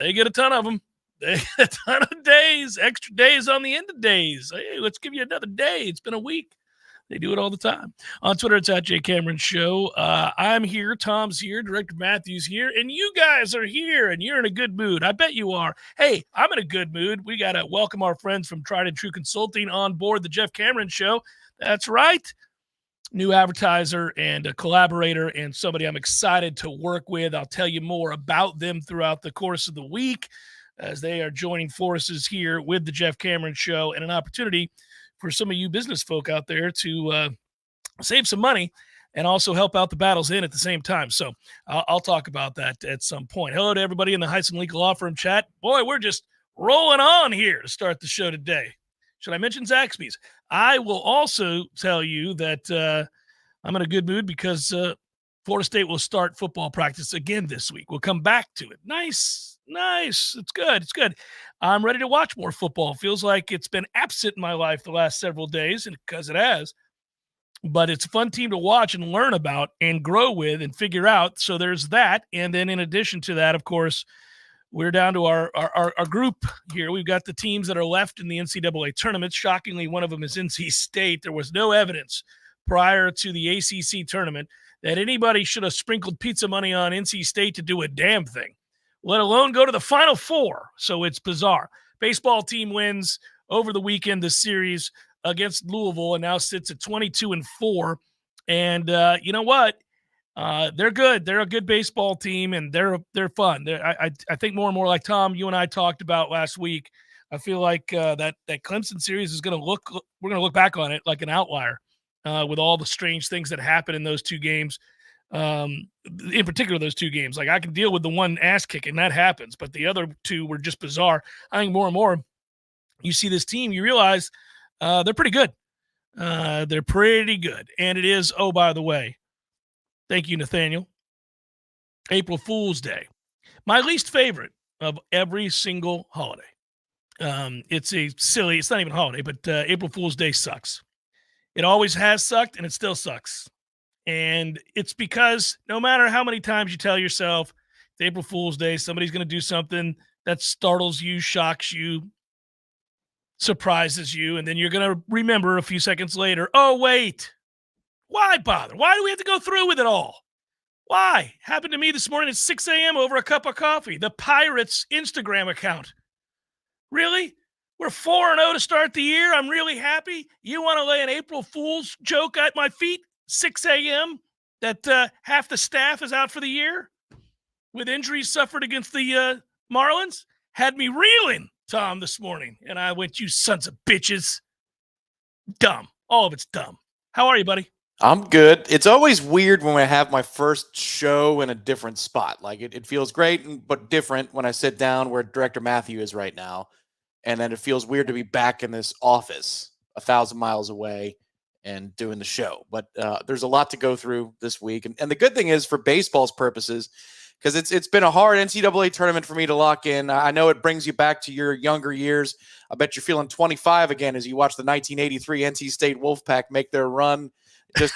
They get a ton of them. They get a ton of days, extra days on the end of days. Hey, let's give you another day. It's been a week. They do it all the time. On Twitter, it's at Jay Cameron Show. I'm here. Tom's here. Director Matthew's here. And you guys are here, and you're in a good mood. I bet you are. Hey, I'm in a good mood. We got to welcome our friends from Tried and True Consulting on board the Jeff Cameron Show. That's right. New advertiser and a collaborator and somebody I'm excited to work with. I'll tell you more about them throughout the course of the week as they are joining forces here with the Jeff Cameron Show, and an opportunity for some of you business folk out there to save some money and also help out the Battles Inn at the same time. So I'll talk about that at some point. Hello to everybody in the Heisen Legal Law Firm chat. Boy, we're just rolling on here to start the show today. Should I mention Zaxby's? I will also tell you that I'm in a good mood because Florida State will start football practice again this week. We'll come back to it. Nice. It's good. I'm ready to watch more football. Feels like it's been absent in my life the last several days, and because it has. But it's a fun team to watch and learn about and grow with and figure out. So there's that. And then in addition to that, of course, we're down to our group here. We've got the teams that are left in the NCAA tournament. Shockingly, one of them is NC State. There was no evidence prior to the ACC tournament that anybody should have sprinkled pizza money on NC State to do a damn thing, let alone go to the Final Four. So it's bizarre. Baseball team wins over the weekend this series against Louisville and now sits at 22-4. And you know what? They're good. They're a good baseball team, and they're fun. I think more and more, like Tom, you and I talked about last week, I feel like that Clemson series is going to we're going to look back on it like an outlier with all the strange things that happen in those two games. In particular, those two games. Like, I can deal with the one ass kicking, that happens, but the other two were just bizarre. I think more and more you see this team, you realize they're pretty good. They're pretty good. And it is, oh, by the way, thank you, Nathaniel, April Fool's Day. My least favorite of every single holiday. It's not even a holiday, but April Fool's Day sucks. It always has sucked, and it still sucks. And it's because no matter how many times you tell yourself it's April Fool's Day, somebody's going to do something that startles you, shocks you, surprises you, and then you're going to remember a few seconds later, oh, wait, why bother? Why do we have to go through with it all? Why? Happened to me this morning at 6 a.m. over a cup of coffee. The Pirates Instagram account. Really? We're 4-0 to start the year. I'm really happy. You want to lay an April Fool's joke at my feet? 6 a.m. that half the staff is out for the year with injuries suffered against the Marlins? Had me reeling, Tom, this morning. And I went, you sons of bitches. Dumb. All of it's dumb. How are you, buddy? I'm good. It's always weird when I have my first show in a different spot. Like, it feels great, but different when I sit down where Director Matthew is right now. And then it feels weird to be back in this office 1,000 miles away and doing the show. But there's a lot to go through this week. And the good thing is, for baseball's purposes, because it's been a hard NCAA tournament for me to lock in. I know it brings you back to your younger years. I bet you're feeling 25 again as you watch the 1983 NC State Wolfpack make their run. Just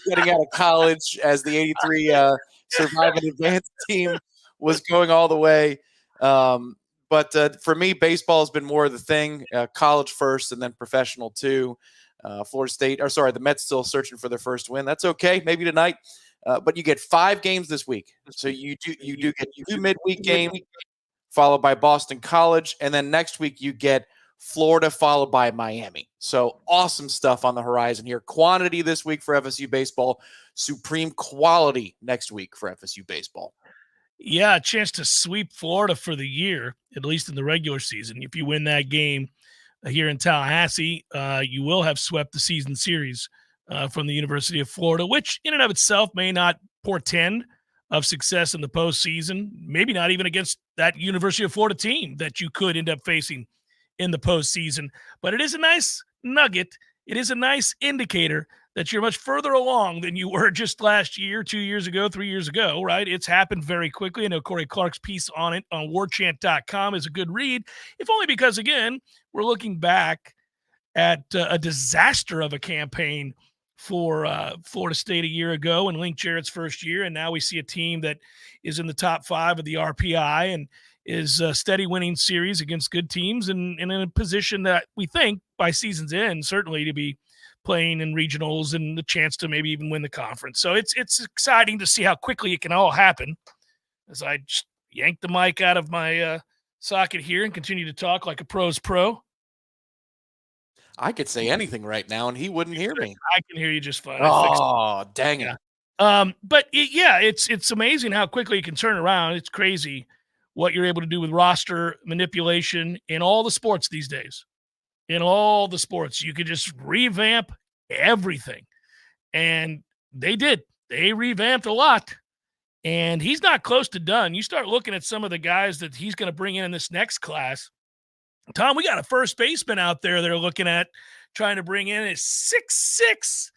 getting out of college as the 83 Surviving Advanced team was going all the way. But for me, baseball has been more of the thing. College first and then professional too. The Mets still searching for their first win. That's okay. Maybe tonight. But you get 5 games this week. So you do get 2 midweek games followed by Boston College. And then next week you get Florida followed by Miami. So awesome stuff on the horizon here. Quantity this week for FSU baseball. Supreme quality next week for FSU baseball. Yeah, a chance to sweep Florida for the year, at least in the regular season. If you win that game here in Tallahassee, you will have swept the season series from the University of Florida, which in and of itself may not portend of success in the postseason, maybe not even against that University of Florida team that you could end up facing in the postseason. But it is a nice nugget. It is a nice indicator that you're much further along than you were just last year, 2 years ago, 3 years ago, right? It's happened very quickly. I know Corey Clark's piece on it on warchant.com is a good read, if only because, again, we're looking back at a disaster of a campaign for Florida State a year ago and Link Jarrett's first year, and now we see a team that is in the top 5 of the RPI and is a steady winning series against good teams and in a position that we think by season's end, certainly to be playing in regionals and the chance to maybe even win the conference. So it's exciting to see how quickly it can all happen as I just yank the mic out of my socket here and continue to talk like a pro's pro. I could say anything right now and he wouldn't hear me. I can hear you just fine. Oh, dang it. But it's amazing how quickly you can turn around. It's crazy what you're able to do with roster manipulation in all the sports these days. In all the sports, you could just revamp everything. And they did. They revamped a lot. And he's not close to done. You start looking at some of the guys that he's going to bring in this next class. Tom, we got a first baseman out there they're looking at trying to bring in is 6'6",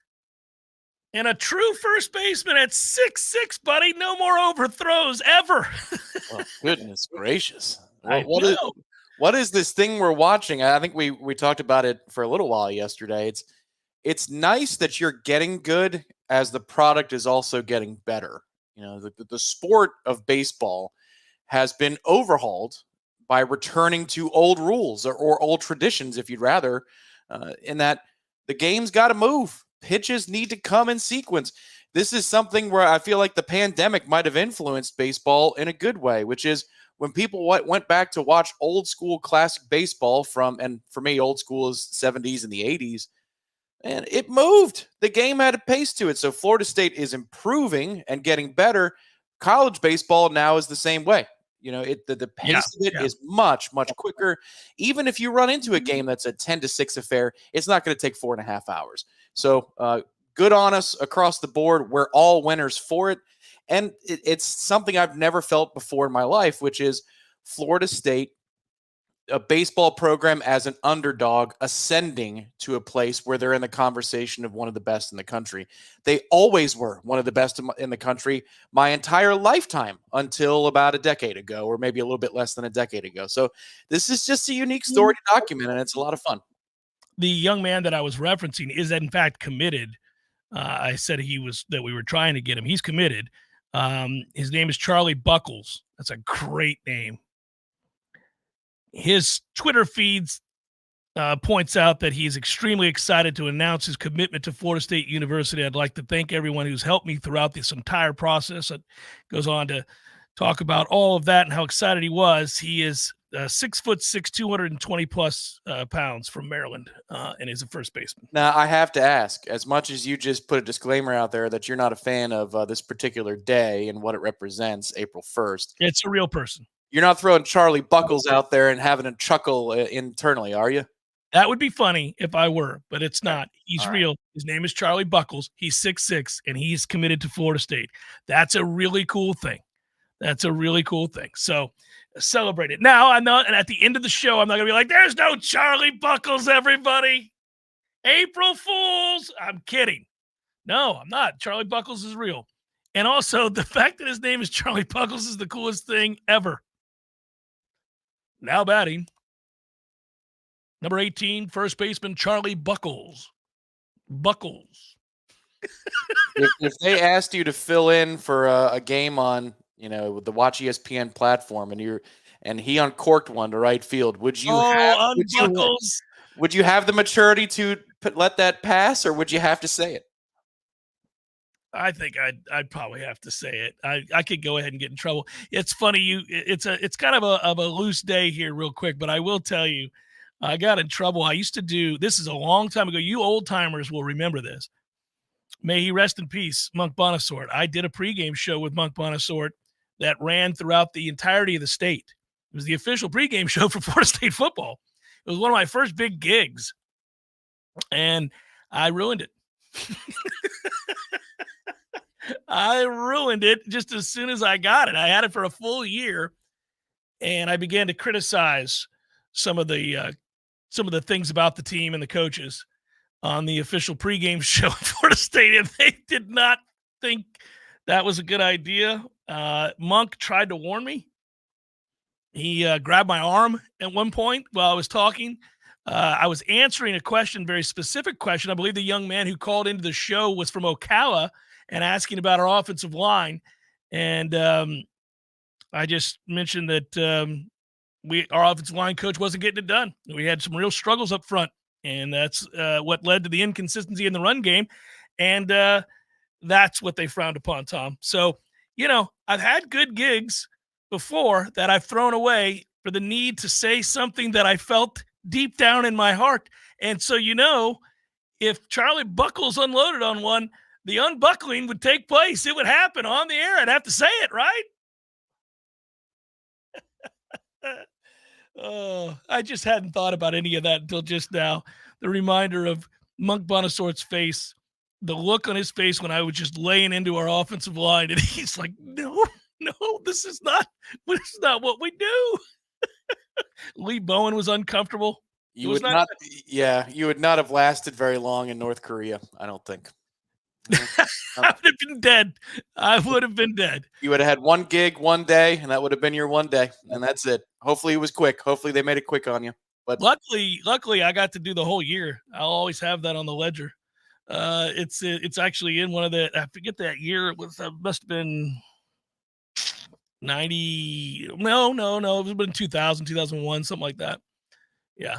and a true first baseman at 6'6", buddy. No more overthrows ever. Oh, goodness gracious. What is this thing we're watching? I think we talked about it for a little while yesterday. It's nice that you're getting good as the product is also getting better. You know, the sport of baseball has been overhauled by returning to old rules or old traditions, if you'd rather, in that the game's got to move. Pitches need to come in sequence. This is something where I feel like the pandemic might have influenced baseball in a good way, which is when people went back to watch old school classic baseball and for me, old school is 70s and the 80s, and it moved. The game had a pace to it. So Florida State is improving and getting better. College baseball now is the same way. You know, the pace of it is much, much quicker. Even if you run into a game that's a 10-6 affair, it's not going to take 4.5 hours. So good on us across the board. We're all winners for it. And it's something I've never felt before in my life, which is Florida State, a baseball program as an underdog ascending to a place where they're in the conversation of one of the best in the country. They always were one of the best in the country my entire lifetime until about a decade ago, or maybe a little bit less than a decade ago. So this is just a unique story to document, and it's a lot of fun. The young man that I was referencing is in fact committed. I said that we were trying to get him. He's committed. His name is Charlie Buckles. That's a great name. His Twitter feeds points out that he's extremely excited to announce his commitment to Florida State University. I'd like to thank everyone who's helped me throughout this entire process. It goes on to talk about all of that and how excited he was. He is 6'6", 220 plus pounds from Maryland, and is a first baseman. Now, I have to ask, as much as you just put a disclaimer out there that you're not a fan of this particular day and what it represents, April 1st. It's a real person. You're not throwing Charlie Buckles out there and having a chuckle internally, are you? That would be funny if I were, but it's not. He's real. Right. His name is Charlie Buckles. He's 6'6", and he's committed to Florida State. That's a really cool thing. So celebrate it. Now, I'm not, and at the end of the show, I'm not going to be like, there's no Charlie Buckles, everybody. April Fools. I'm kidding. No, I'm not. Charlie Buckles is real. And also, the fact that his name is Charlie Buckles is the coolest thing ever. Now batting, number 18, first baseman Charlie Buckles. If they asked you to fill in for a game on, the Watch ESPN platform, and he uncorked one to right field, would you have the maturity to let that pass, or would you have to say it? I think I'd probably have to say it. I could go ahead and get in trouble. It's funny, it's kind of a loose day here real quick, but I will tell you, I got in trouble. I used to do, this is a long time ago. You old timers will remember this. May he rest in peace, Monk Bonasort. I did a pregame show with Monk Bonasort that ran throughout the entirety of the state. It was the official pregame show for Florida State football. It was one of my first big gigs, and I ruined it. I ruined it just as soon as I got it. I had it for a full year, and I began to criticize some of the things about the team and the coaches on the official pregame show at Florida State, and they did not think that was a good idea. Monk tried to warn me. He grabbed my arm at one point while I was talking. I was answering a question, very specific question. I believe the young man who called into the show was from Ocala and asking about our offensive line. And I just mentioned that our offensive line coach wasn't getting it done. We had some real struggles up front, and that's what led to the inconsistency in the run game. And that's what they frowned upon, Tom. So, I've had good gigs before that I've thrown away for the need to say something that I felt deep down in my heart. And so, if Charlie Buckles unloaded on one, the unbuckling would take place. It would happen on the air. I'd have to say it, right? Oh, I just hadn't thought about any of that until just now. The reminder of Monk Bonasort's face, the look on his face when I was just laying into our offensive line, and he's like, "No, this is not what we do." Lee Bowen was uncomfortable. You would not have lasted very long in North Korea, I don't think. I would have been dead. I would have been dead. You would have had one gig one day, and that would have been your one day, and that's it. Hopefully it was quick. Hopefully they made it quick on you. But luckily I got to do the whole year. I'll always have that on the ledger. It's actually in one of the, I forget that year. It was must have been 90. No. It was been 2000, 2001, something like that. Yeah,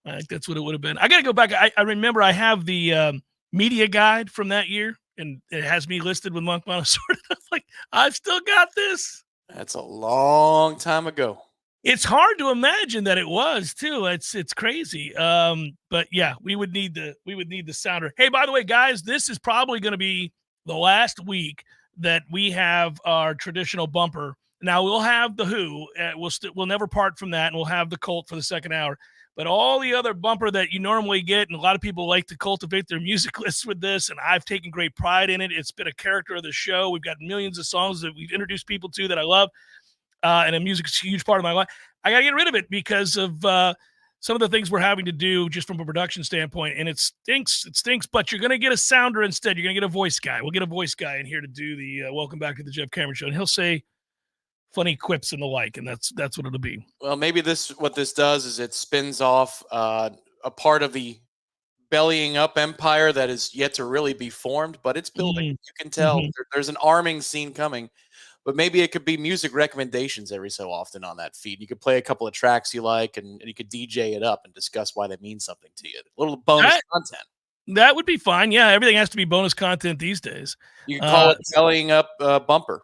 I think that's what it would have been. I got to go back. I remember I have the media guide from that year, and it has me listed with Monk Bonasort. Like, I've still got this. That's a long time ago. It's hard to imagine that it was too. It's crazy. But yeah, we would need the sounder. Hey, by the way, guys, this is probably going to be the last week that we have our traditional bumper. Now we'll have the Who. We'll never part from that, and we'll have the Cult for the second hour. But all the other bumper that you normally get, and a lot of people like to cultivate their music lists with this, and I've taken great pride in it. It's been a character of the show. We've got millions of songs that we've introduced people to that I love, and the music is a huge part of my life. I got to get rid of it because of some of the things we're having to do just from a production standpoint, and it stinks. It stinks, but you're going to get a sounder instead. You're going to get a voice guy. We'll get a voice guy in here to do the Welcome Back to the Jeff Cameron Show, and he'll say funny quips and the like, and that's what it'll be. Well, maybe what this does is it spins off a part of the bellying up empire that is yet to really be formed, but it's building. You can tell there's an arming scene coming, but maybe it could be music recommendations every so often on that feed. You could play a couple of tracks you like, and you could DJ it up and discuss why they mean something to you. A little bonus content. That would be fine. Yeah, everything has to be bonus content these days. You can call it bellying up bumper,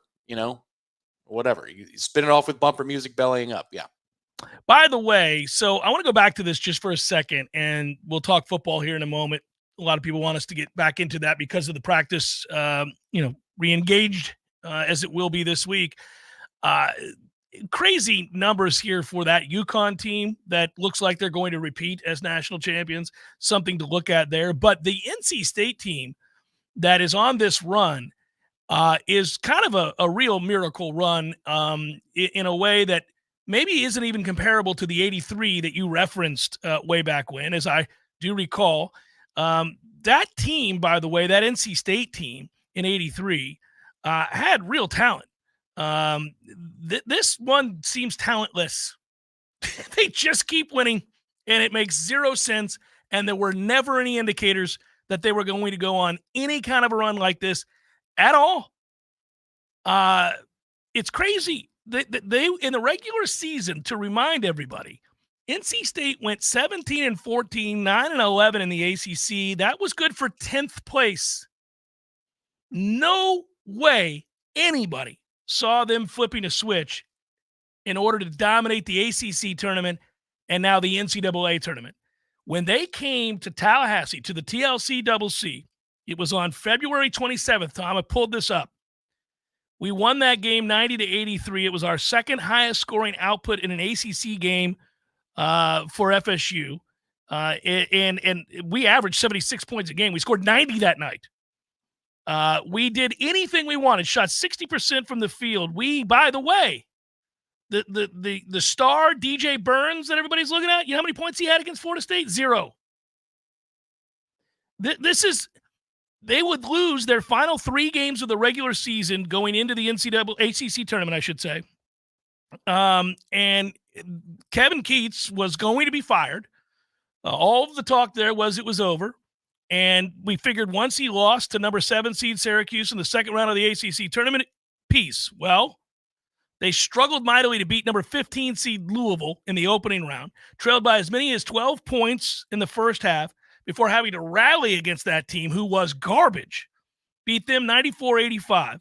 whatever. You spin it off with bumper music bellying up. Yeah. By the way, so I want to go back to this just for a second, and we'll talk football here in a moment. A lot of people want us to get back into that because of the practice, re-engaged as it will be this week. Crazy numbers here for that UConn team that looks like they're going to repeat as national champions. Something to look at there. But the NC State team that is on this run is kind of a real miracle run in a way that maybe isn't even comparable to the 83 that you referenced way back when, as I do recall. That team, by the way, that NC State team in 83 had real talent. This one seems talentless. They just keep winning, and it makes zero sense, and there were never any indicators that they were going to go on any kind of a run like this at all. It's crazy. They in the regular season, to remind everybody, NC State went 17-14, 9-11 in the ACC. That was good for 10th place. No way anybody saw them flipping a switch in order to dominate the ACC tournament and now the NCAA tournament. When they came to Tallahassee, to the TLC-CC, it was on February 27th, Tom. I pulled this up. We won that game 90-83. It was our second highest scoring output in an ACC game for FSU. And we averaged 76 points a game. We scored 90 that night. We did anything we wanted, shot 60% from the field. We, by the way, the star DJ Burns that everybody's looking at, you know how many points he had against Florida State? 0. They would lose their final 3 games of the regular season going into the ACC tournament, I should say. And Kevin Keats was going to be fired. All of the talk there was it was over. And we figured once he lost to number 7 seed Syracuse in the second round of the ACC tournament, peace. Well, They struggled mightily to beat number 15 seed Louisville in the opening round, trailed by as many as 12 points in the first half before having to rally against that team who was garbage, beat them 94-85.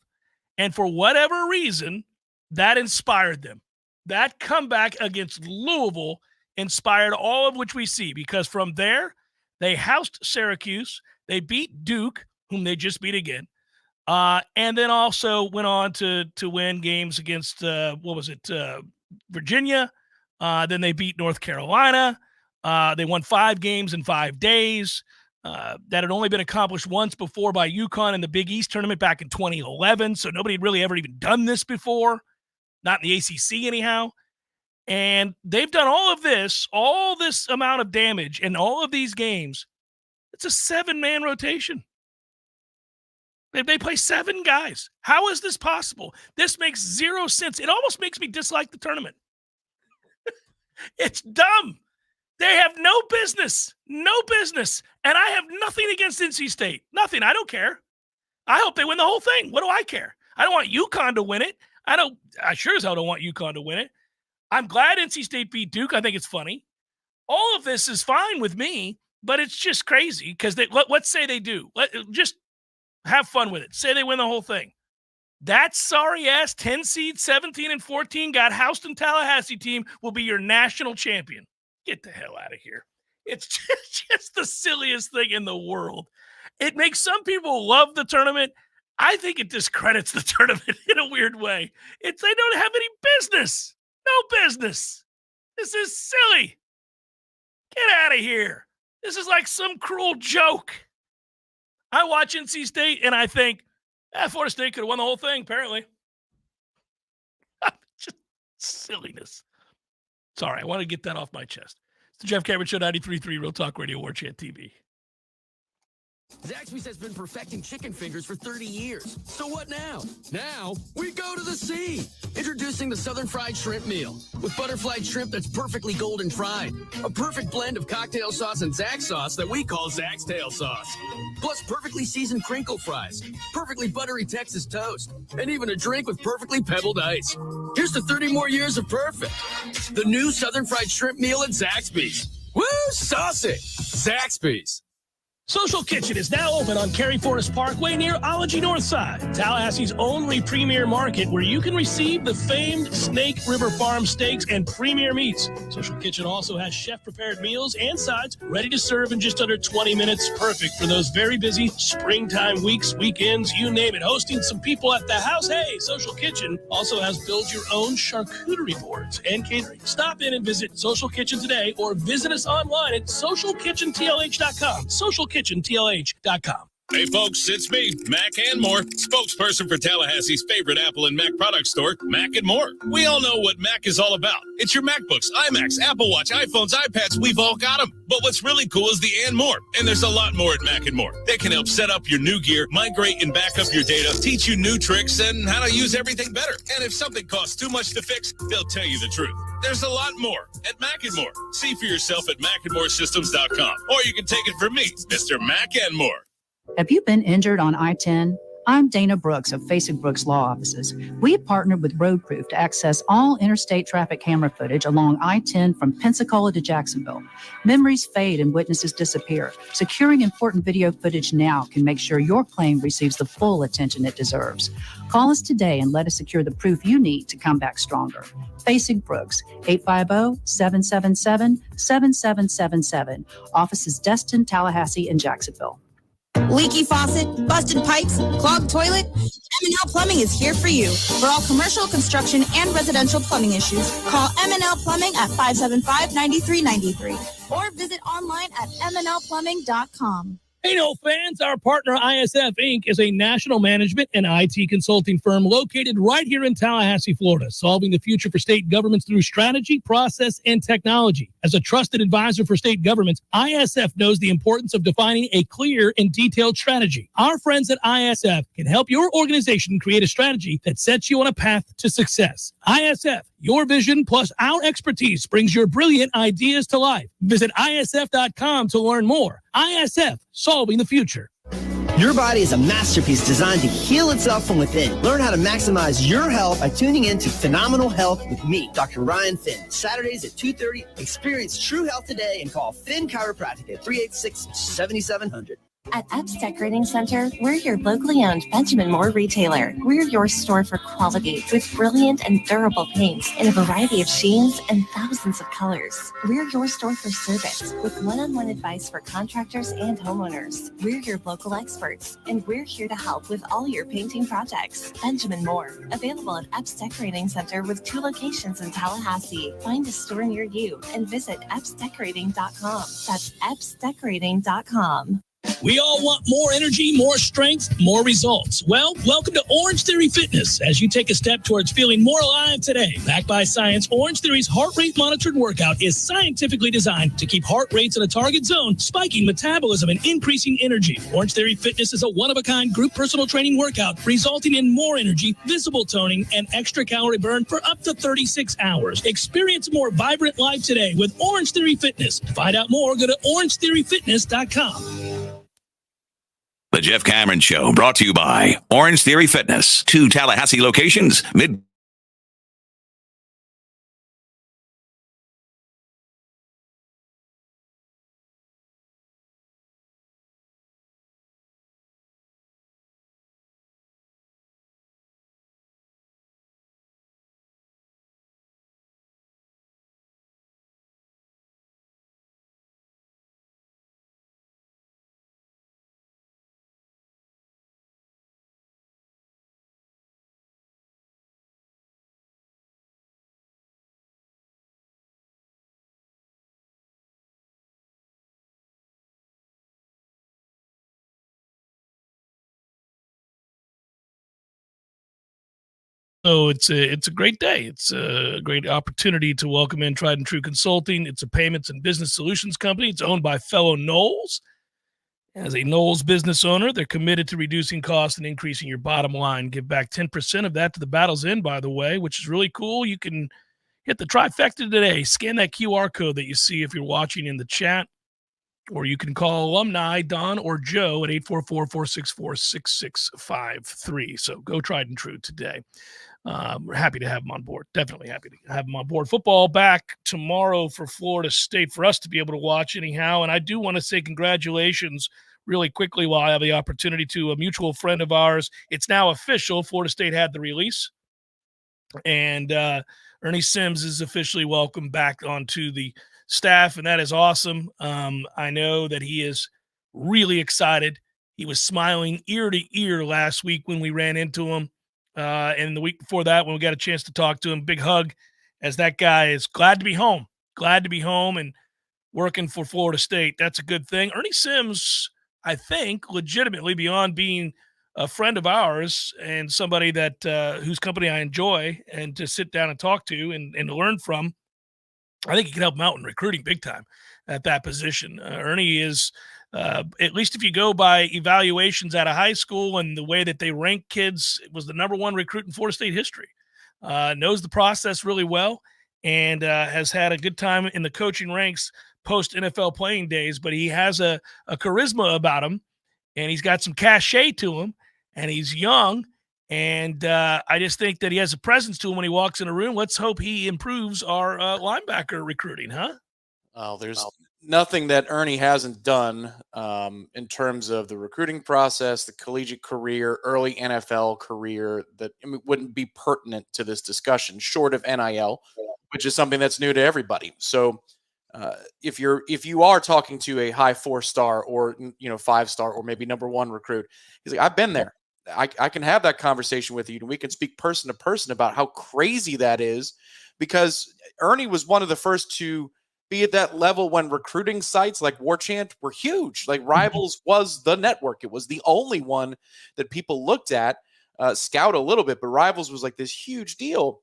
And for whatever reason, that inspired them. That comeback against Louisville inspired all of which we see, because from there, they housed Syracuse, they beat Duke, whom they just beat again, and then also went on to win games against, Virginia. Then they beat North Carolina. They won 5 games in 5 days. That had only been accomplished once before by UConn in the Big East tournament back in 2011. So nobody had really ever even done this before, not in the ACC anyhow. And they've done all this amount of damage in all of these games. It's a 7-man rotation. They play 7 guys. How is this possible? This makes zero sense. It almost makes me dislike the tournament. It's dumb. They have no business. And I have nothing against NC State. Nothing. I don't care. I hope they win the whole thing. What do I care? I don't want UConn to win it. I sure as hell don't want UConn to win it. I'm glad NC State beat Duke. I think it's funny. All of this is fine with me, but it's just crazy because let's say they do. Just have fun with it. Say they win the whole thing. That sorry-ass 10 seed, 17 and 14 got housed in Tallahassee team will be your national champion. Get the hell out of here. It's just the silliest thing in the world. It makes some people love the tournament. I think it discredits the tournament in a weird way. They don't have any business. No business. This is silly. Get out of here. This is like some cruel joke. I watch NC State and I think, Florida State could have won the whole thing, apparently. Just silliness. Sorry, I want to get that off my chest. It's the Jeff Cameron Show, 93.3 Real Talk Radio, Warchant TV. Zaxby's has been perfecting chicken fingers for 30 years. So what now? Now, we go to the sea. Introducing the Southern Fried Shrimp Meal. With butterflied shrimp that's perfectly golden fried. A perfect blend of cocktail sauce and Zax sauce that we call Zax Tail Sauce. Plus perfectly seasoned crinkle fries. Perfectly buttery Texas toast. And even a drink with perfectly pebbled ice. Here's to 30 more years of perfect. The new Southern Fried Shrimp Meal at Zaxby's. Woo, saucy. Zaxby's. Social Kitchen is now open on Cary Forest Parkway near Ology Northside, Tallahassee's only premier market where you can receive the famed Snake River Farm steaks and premier meats. Social Kitchen also has chef-prepared meals and sides ready to serve in just under 20 minutes. Perfect for those very busy springtime weeks, weekends, you name it. Hosting some people at the house. Hey, Social Kitchen also has build-your-own charcuterie boards and catering. Stop in and visit Social Kitchen today or visit us online at socialkitchentlh.com. socialkitchentlh.com. Hey folks, it's me, Mac and More, spokesperson for Tallahassee's favorite Apple and Mac product store, Mac and More. We all know what Mac is all about. It's your MacBooks, iMacs, Apple Watch, iPhones, iPads, we've all got them. But what's really cool is the and more. And there's a lot more at Mac and More. They can help set up your new gear, migrate and back up your data, teach you new tricks and how to use everything better. And if something costs too much to fix, they'll tell you the truth. There's a lot more at Mac and More. See for yourself at macandmoresystems.com. Or you can take it from me, Mr. Mac and More. Have you been injured on I-10? I'm Dana Brooks of Facing Brooks Law Offices. We have partnered with Roadproof to access all interstate traffic camera footage along I-10 from Pensacola to Jacksonville. Memories fade and witnesses disappear. Securing important video footage now can make sure your claim receives the full attention it deserves. Call us today and let us secure the proof you need to come back stronger. Facing Brooks, 850-777-7777. Offices Destin, Tallahassee, and Jacksonville. Leaky faucet, busted pipes, clogged toilet? M&L Plumbing is here for you. For all commercial, construction, and residential plumbing issues, call M&L Plumbing at 575-9393 or visit online at mnlplumbing.com. Hey, no fans, our partner ISF Inc. is a national management and IT consulting firm located right here in Tallahassee, Florida, solving the future for state governments through strategy, process, and technology. As a trusted advisor for state governments, ISF knows the importance of defining a clear and detailed strategy. Our friends at ISF can help your organization create a strategy that sets you on a path to success. ISF, your vision plus our expertise brings your brilliant ideas to life. Visit ISF.com to learn more. ISF, solving the future. Your body is a masterpiece designed to heal itself from within. Learn how to maximize your health by tuning in to Phenomenal Health with me, Dr. Ryan Finn. Saturdays at 2:30. Experience true health today and call Finn Chiropractic at 386-7700. At Epps Decorating Center, we're your locally owned Benjamin Moore retailer. We're your store for quality with brilliant and durable paints in a variety of sheens and thousands of colors. We're your store for service with one-on-one advice for contractors and homeowners. We're your local experts, and we're here to help with all your painting projects. Benjamin Moore, available at Epps Decorating Center with 2 locations in Tallahassee. Find a store near you and visit EppsDecorating.com. That's EppsDecorating.com. We all want more energy, more strength, more results. Well, welcome to Orange Theory Fitness as you take a step towards feeling more alive today. Backed by science, Orange Theory's heart rate monitored workout is scientifically designed to keep heart rates in a target zone, spiking metabolism and increasing energy. Orange Theory Fitness is a one-of-a-kind group personal training workout resulting in more energy, visible toning, and extra calorie burn for up to 36 hours. Experience a more vibrant life today with Orange Theory Fitness. To find out more, go to orangetheoryfitness.com. The Jeff Cameron Show, brought to you by Orange Theory Fitness. 2 Tallahassee locations, So it's a great day. It's a great opportunity to welcome in Tried and True Consulting. It's a payments and business solutions company. It's owned by fellow Knowles. As a Knowles business owner, they're committed to reducing costs and increasing your bottom line. Give back 10% of that to the Battle's End, by the way, which is really cool. You can hit the trifecta today. Scan that QR code that you see if you're watching in the chat, or you can call alumni Don or Joe at 844-464-6653. So go Tried and True today. We're happy to have them on board. Definitely happy to have them on board. Football back tomorrow for Florida State for us to be able to watch anyhow. And I do want to say congratulations really quickly while I have the opportunity to a mutual friend of ours. It's now official. Florida State had the release. And Ernie Sims is officially welcomed back onto the staff, and that is awesome. I know that he is really excited. He was smiling ear to ear last week when we ran into him. And the week before that, when we got a chance to talk to him, big hug, as that guy is glad to be home and working for Florida State. That's a good thing. Ernie Sims, I think, legitimately beyond being a friend of ours and somebody that whose company I enjoy and to sit down and talk to and to learn from, I think he can help him out in recruiting big time at that position. Ernie is, at least if you go by evaluations out of high school and the way that they rank kids, it was the number 1 recruit in Florida State history. Knows the process really well and has had a good time in the coaching ranks post NFL playing days, but he has a charisma about him and he's got some cachet to him and he's young. And I just think that he has a presence to him when he walks in a room. Let's hope he improves our linebacker recruiting, huh? Well, there's nothing that Ernie hasn't done in terms of the recruiting process, the collegiate career, early NFL career that wouldn't be pertinent to this discussion, short of NIL, which is something that's new to everybody. So if you are talking to a high 4-star or 5-star or maybe number 1 recruit, he's like, I've been there. I can have that conversation with you and we can speak person to person about how crazy that is, because Ernie was one of the first to be at that level when recruiting sites like Warchant were huge. Like Rivals was the network. It was the only one that people looked at, Scout a little bit, but Rivals was like this huge deal.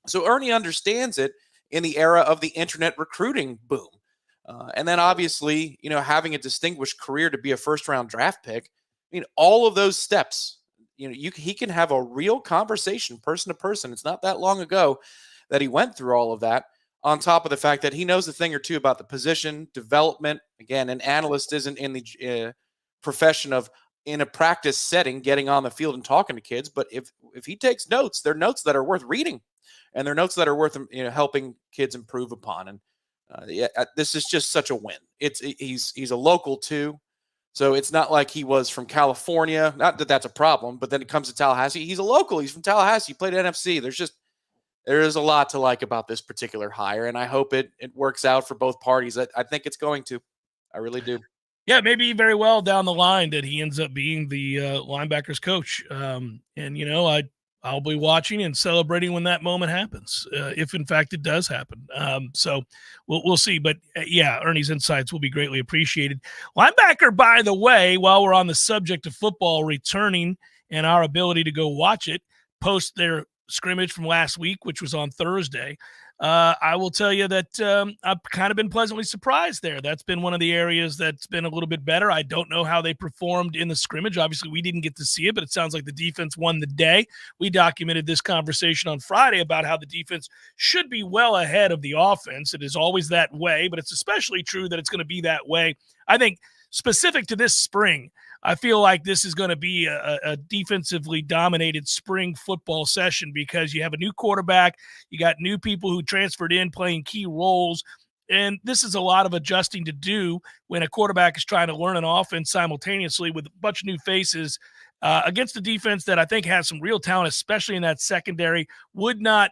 So Ernie understands it in the era of the internet recruiting boom. And then obviously, having a distinguished career to be a first-round draft pick, all of those steps, he can have a real conversation person to person. It's not that long ago that he went through all of that, on top of the fact that he knows a thing or two about the position, development. Again, an analyst isn't in the profession of in a practice setting, getting on the field and talking to kids. But if he takes notes, they're notes that are worth reading, and they're notes that are worth helping kids improve upon. And this is just such a win. He's a local too, so it's not like he was from California. Not that that's a problem, but then it comes to Tallahassee. He's a local. He's from Tallahassee. He played at NFC. There is a lot to like about this particular hire, and I hope it works out for both parties. I think it's going to. I really do. Yeah, maybe very well down the line that he ends up being the linebackers coach. And I'll be watching and celebrating when that moment happens, if in fact it does happen. So we'll see. But yeah, Ernie's insights will be greatly appreciated. Linebacker, by the way, while we're on the subject of football returning and our ability to go watch it, post their scrimmage from last week, which was on Thursday. I will tell you that I've kind of been pleasantly surprised there. That's been one of the areas that's been a little bit better. I don't know how they performed in the scrimmage. Obviously, we didn't get to see it, but it sounds like the defense won the day. We documented this conversation on Friday about how the defense should be well ahead of the offense. It is always that way, but it's especially true that it's going to be that way. I think specific to this spring, I feel like this is going to be a defensively dominated spring football session because you have a new quarterback, you got new people who transferred in playing key roles, and this is a lot of adjusting to do when a quarterback is trying to learn an offense simultaneously with a bunch of new faces against a defense that I think has some real talent, especially in that secondary. Would not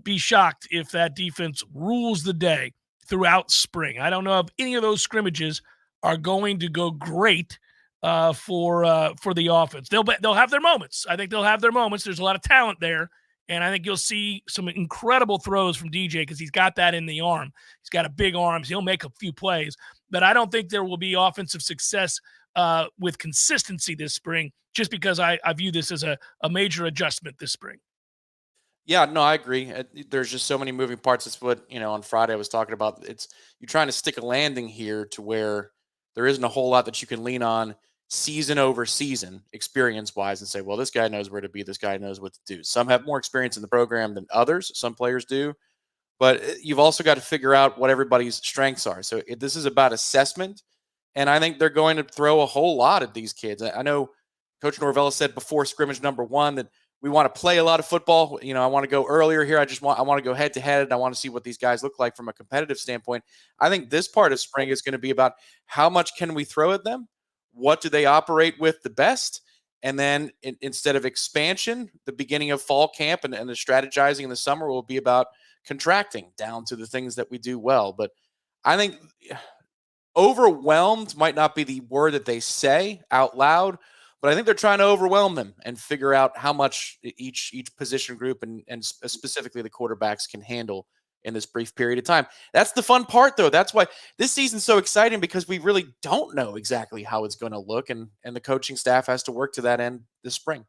be shocked if that defense rules the day throughout spring. I don't know if any of those scrimmages are going to go great for the offense. They'll have their moments. I think they'll have their moments. There's a lot of talent there, and I think you'll see some incredible throws from DJ because he's got that in the arm. He's got a big arms. He'll make a few plays, but I don't think there will be offensive success with consistency this spring just because I view this as a major adjustment this spring. Yeah, no, I agree. There's just so many moving parts. That's what, on Friday I was talking about. You're trying to stick a landing here to where there isn't a whole lot that you can lean on season over season experience-wise and say, well, this guy knows where to be. This guy knows what to do. Some have more experience in the program than others. Some players do. But you've also got to figure out what everybody's strengths are. So this is about assessment, and I think they're going to throw a whole lot at these kids. I know Coach Norvell said before scrimmage number 1 that we want to play a lot of football. I want to go earlier here. I want to go head to head. I want to see what these guys look like from a competitive standpoint. I think this part of spring is going to be about how much can we throw at them? What do they operate with the best? And then instead of expansion, the beginning of fall camp and the strategizing in the summer will be about contracting down to the things that we do well. But I think overwhelmed might not be the word that they say out loud, but I think they're trying to overwhelm them and figure out how much each position group and specifically the quarterbacks can handle in this brief period of time. That's the fun part, though. That's why this season's so exciting, because we really don't know exactly how it's going to look, and the coaching staff has to work to that end this spring.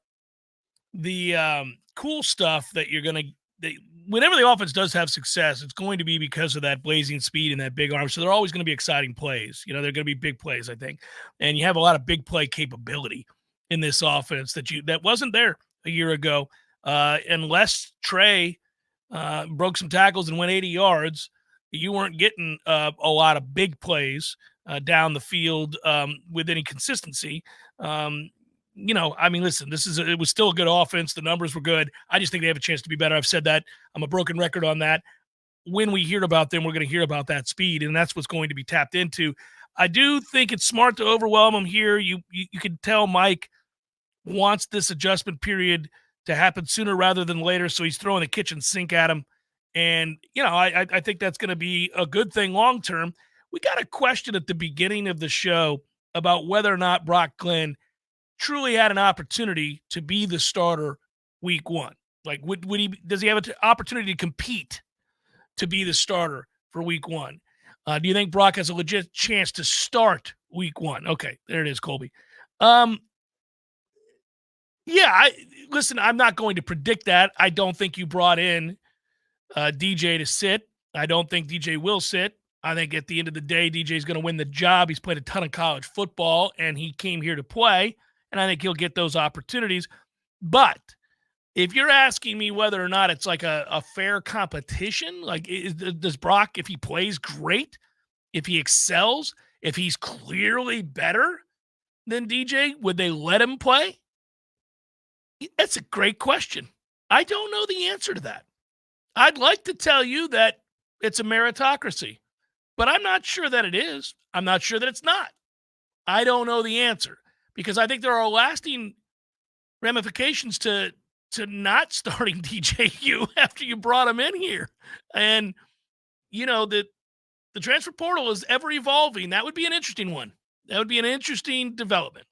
The cool stuff that you're going to – whenever the offense does have success, it's going to be because of that blazing speed and that big arm. So they're always going to be exciting plays. They're going to be big plays, I think. And you have a lot of big play capability in this offense that wasn't there a year ago. Unless Trey broke some tackles and went 80 yards, you weren't getting a lot of big plays down the field with any consistency. Listen, it was still a good offense. The numbers were good. I just think they have a chance to be better. I've said that. I'm a broken record on that. When we hear about them, we're going to hear about that speed, and that's what's going to be tapped into. I do think it's smart to overwhelm them here. You can tell Mike wants this adjustment period to happen sooner rather than later, so he's throwing the kitchen sink at him. And, I think that's going to be a good thing long term. We got a question at the beginning of the show about whether or not Brock Glenn truly had an opportunity to be the starter week 1. Like, does he have an opportunity to compete to be the starter for week 1? Do you think Brock has a legit chance to start week 1? Okay, there it is, Colby. Listen, I'm not going to predict that. I don't think you brought in DJ to sit. I don't think DJ will sit. I think at the end of the day, DJ is going to win the job. He's played a ton of college football, and he came here to play, and I think he'll get those opportunities. But if you're asking me whether or not it's like a fair competition, like does Brock, if he plays great, if he excels, if he's clearly better than DJ, would they let him play? That's a great question. I don't know the answer to that. I'd like to tell you that it's a meritocracy, but I'm not sure that it is. I'm not sure that it's not. I don't know the answer because I think there are lasting ramifications to not starting DJU after you brought him in here. And, the transfer portal is ever evolving. That would be an interesting one. That would be an interesting development.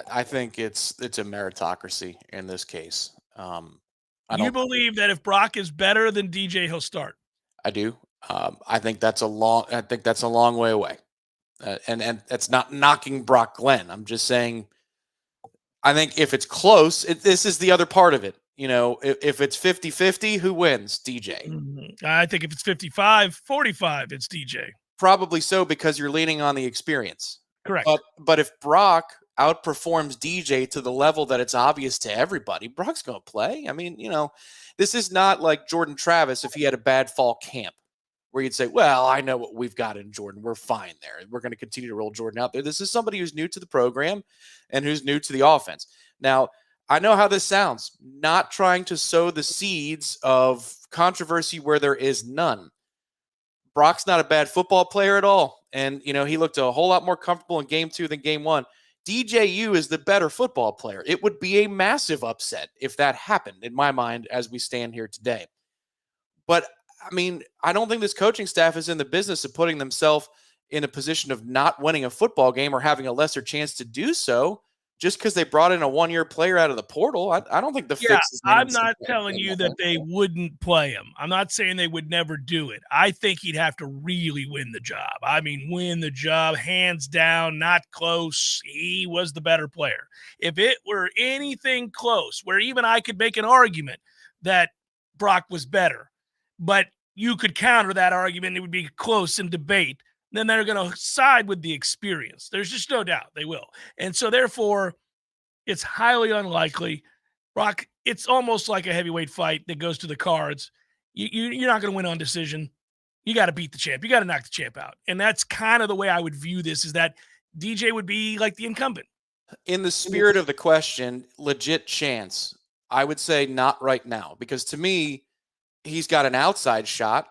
I think it's a meritocracy in this case. You believe that if Brock is better than DJ, he'll start? I do. I think that's a long way away. And that's not knocking Brock Glenn. I'm just saying, I think if it's close, this is the other part of it. If it's 50-50, who wins? DJ. I think if it's 55-45, it's DJ. Probably so, because you're leaning on the experience. Correct. But if Brock outperforms DJ to the level that it's obvious to everybody, Brock's going to play. I mean, this is not like Jordan Travis if he had a bad fall camp where you'd say, well, I know what we've got in Jordan. We're fine there. We're going to continue to roll Jordan out there. This is somebody who's new to the program and who's new to the offense. Now, I know how this sounds, not trying to sow the seeds of controversy where there is none. Brock's not a bad football player at all. And, he looked a whole lot more comfortable in game 2 than game 1. DJU is the better football player. It would be a massive upset if that happened, in my mind, as we stand here today. But, I don't think this coaching staff is in the business of putting themselves in a position of not winning a football game or having a lesser chance to do so just because they brought in a one-year player out of the portal. I don't think the fix is... I'm not telling you that they wouldn't play him. I'm not saying they would never do it. I think he'd have to really win the job. Win the job, hands down, not close. He was the better player. If it were anything close, where even I could make an argument that Brock was better, but you could counter that argument, it would be close in debate, then they're going to side with the experience. There's just no doubt they will. And so therefore, it's highly unlikely. Brock, it's almost like a heavyweight fight that goes to the cards. You're not going to win on decision. You got to beat the champ. You got to knock the champ out. And that's kind of the way I would view this, is that DJ would be like the incumbent. In the spirit of the question, legit chance, I would say not right now, because to me, he's got an outside shot.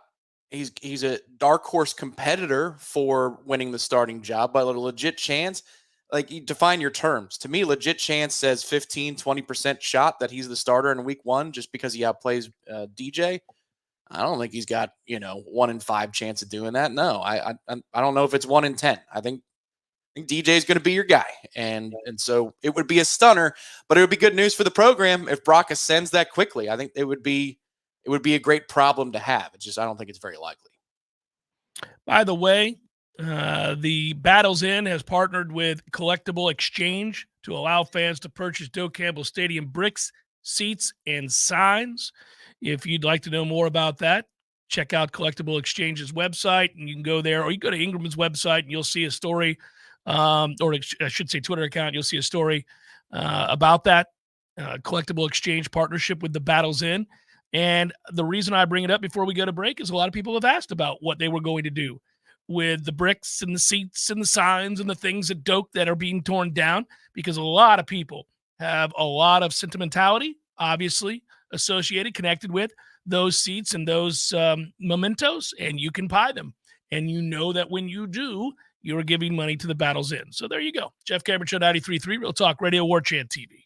He's a dark horse competitor for winning the starting job, but a legit chance, like, you define your terms. To me, legit chance says 15-20% shot that he's the starter in week 1 just because he outplays DJ. I don't think he's got 1 in 5 chance of doing that. No, I don't know if it's 1 in 10. I think DJ is going to be your guy, and so it would be a stunner, but it would be good news for the program if Brock ascends that quickly. I think it would be a great problem to have. It's just, I don't think it's very likely. By the way, the Battles Inn has partnered with Collectible Exchange to allow fans to purchase Doak Campbell Stadium bricks, seats, and signs. If you'd like to know more about that, check out Collectible Exchange's website, and you can go there, or you go to Ingram's website, and you'll see a story, or I should say Twitter account. You'll see a story about that Collectible Exchange partnership with the Battles Inn. And the reason I bring it up before we go to break is a lot of people have asked about what they were going to do with the bricks and the seats and the signs and the things at Doak that are being torn down, because a lot of people have a lot of sentimentality, obviously, connected with those seats and those mementos, and you can buy them. And you know that when you do, you're giving money to the Battles Inn. So there you go. Jeff Cameron Show, 93.3 Real Talk Radio, Warchant TV.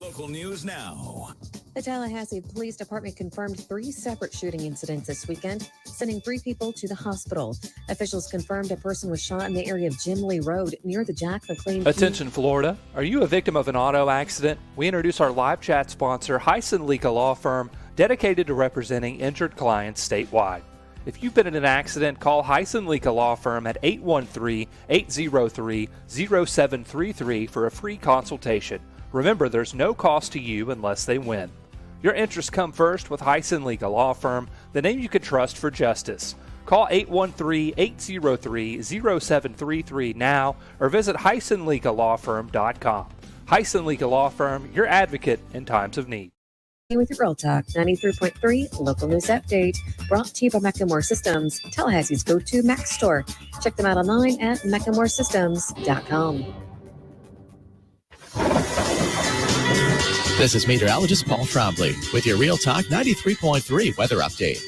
Local news now. The Tallahassee Police Department confirmed 3 separate shooting incidents this weekend, sending 3 people to the hospital. Officials confirmed a person was shot in the area of Jim Lee Road near the Jack McLean. Attention, Florida. Are you a victim of an auto accident? We introduce our live chat sponsor, Hyson Lika Law Firm, dedicated to representing injured clients statewide. If you've been in an accident, call Hyson Lika Law Firm at 813-803-0733 for a free consultation. Remember, there's no cost to you unless they win. Your interests come first with Hyson Lika Law Firm, the name you can trust for justice. Call 813-803-0733 now or visit HysonLikaLawFirm.com. Hyson Lika Law Firm, your advocate in times of need. With your Real Talk 93.3 local news update, brought to you by Macklemore Systems, Tallahassee's go-to Mac store. Check them out online at MacklemoreSystems.com. This is meteorologist Paul Trombley with your Real Talk 93.3 weather update.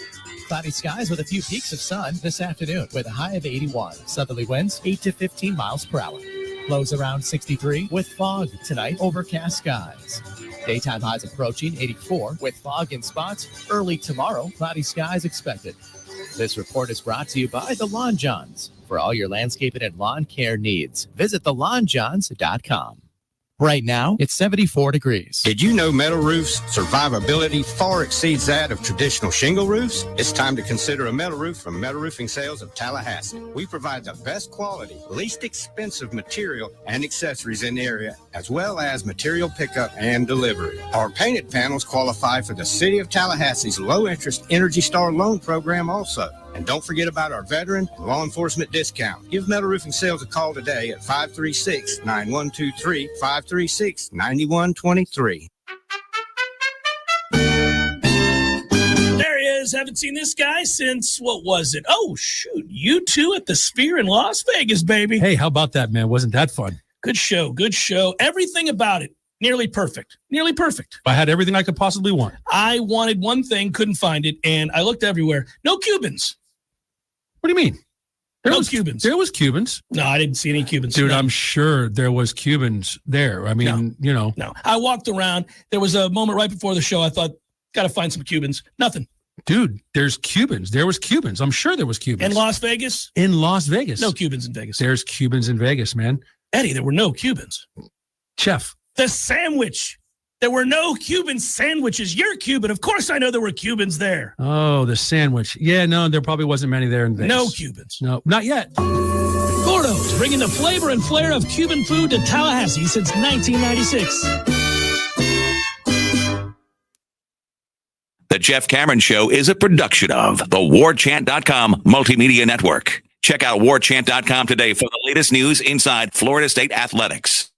Cloudy skies with a few peaks of sun this afternoon with a high of 81. Southerly winds 8 to 15 miles per hour. Lows around 63 with fog tonight, overcast skies. Daytime highs approaching 84 with fog in spots. Early tomorrow, cloudy skies expected. This report is brought to you by the Lawn Johns. For all your landscaping and lawn care needs, visit thelawnjohns.com. Right now, it's 74 degrees. Did you know metal roofs' survivability far exceeds that of traditional shingle roofs? It's time to consider a metal roof from Metal Roofing Sales of Tallahassee. We provide the best quality, least expensive material and accessories in the area, as well as material pickup and delivery. Our painted panels qualify for the City of Tallahassee's low-interest Energy Star loan program also. And don't forget about our veteran law enforcement discount. Give Metal Roofing Sales a call today at 536-9123, 536-9123. There he is. Haven't seen this guy since, what was it? Oh, shoot. U2 at the Sphere in Las Vegas, baby. Hey, how about that, man? Wasn't that fun? Good show. Good show. Everything about it. Nearly perfect. Nearly perfect. I had everything I could possibly want. I wanted one thing, couldn't find it, and I looked everywhere. No Cubans. What do you mean? No Cubans. There was Cubans. No, I didn't see any Cubans. Dude, no. I'm sure there was Cubans there. I mean, you know. No. I walked around. There was a moment right before the show. I thought, got to find some Cubans. Nothing. Dude, there's Cubans. There was Cubans. I'm sure there was Cubans. In Las Vegas? In Las Vegas. No Cubans in Vegas. There's Cubans in Vegas, man. Eddie, there were no Cubans. Chef. The sandwich. There were no Cuban sandwiches. You're Cuban. Of course I know there were Cubans there. Oh, the sandwich. Yeah, no, there probably wasn't many there in Vegas. No Cubans. No, not yet. Gordo's, bringing the flavor and flair of Cuban food to Tallahassee since 1996. The Jeff Cameron Show is a production of the Warchant.com Multimedia Network. Check out Warchant.com today for the latest news inside Florida State athletics.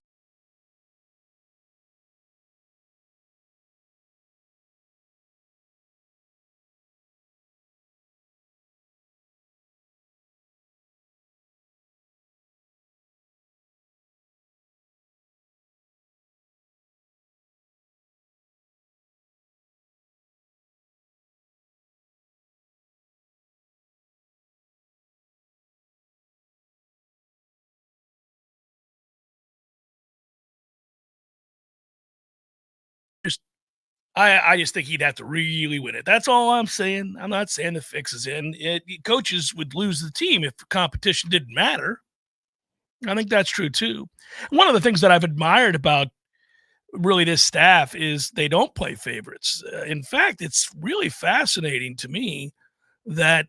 I just think he'd have to really win it. That's all I'm saying. I'm not saying the fix is in. Coaches would lose the team if competition didn't matter. I think that's true, too. One of the things that I've admired about really this staff is they don't play favorites. In fact, it's really fascinating to me that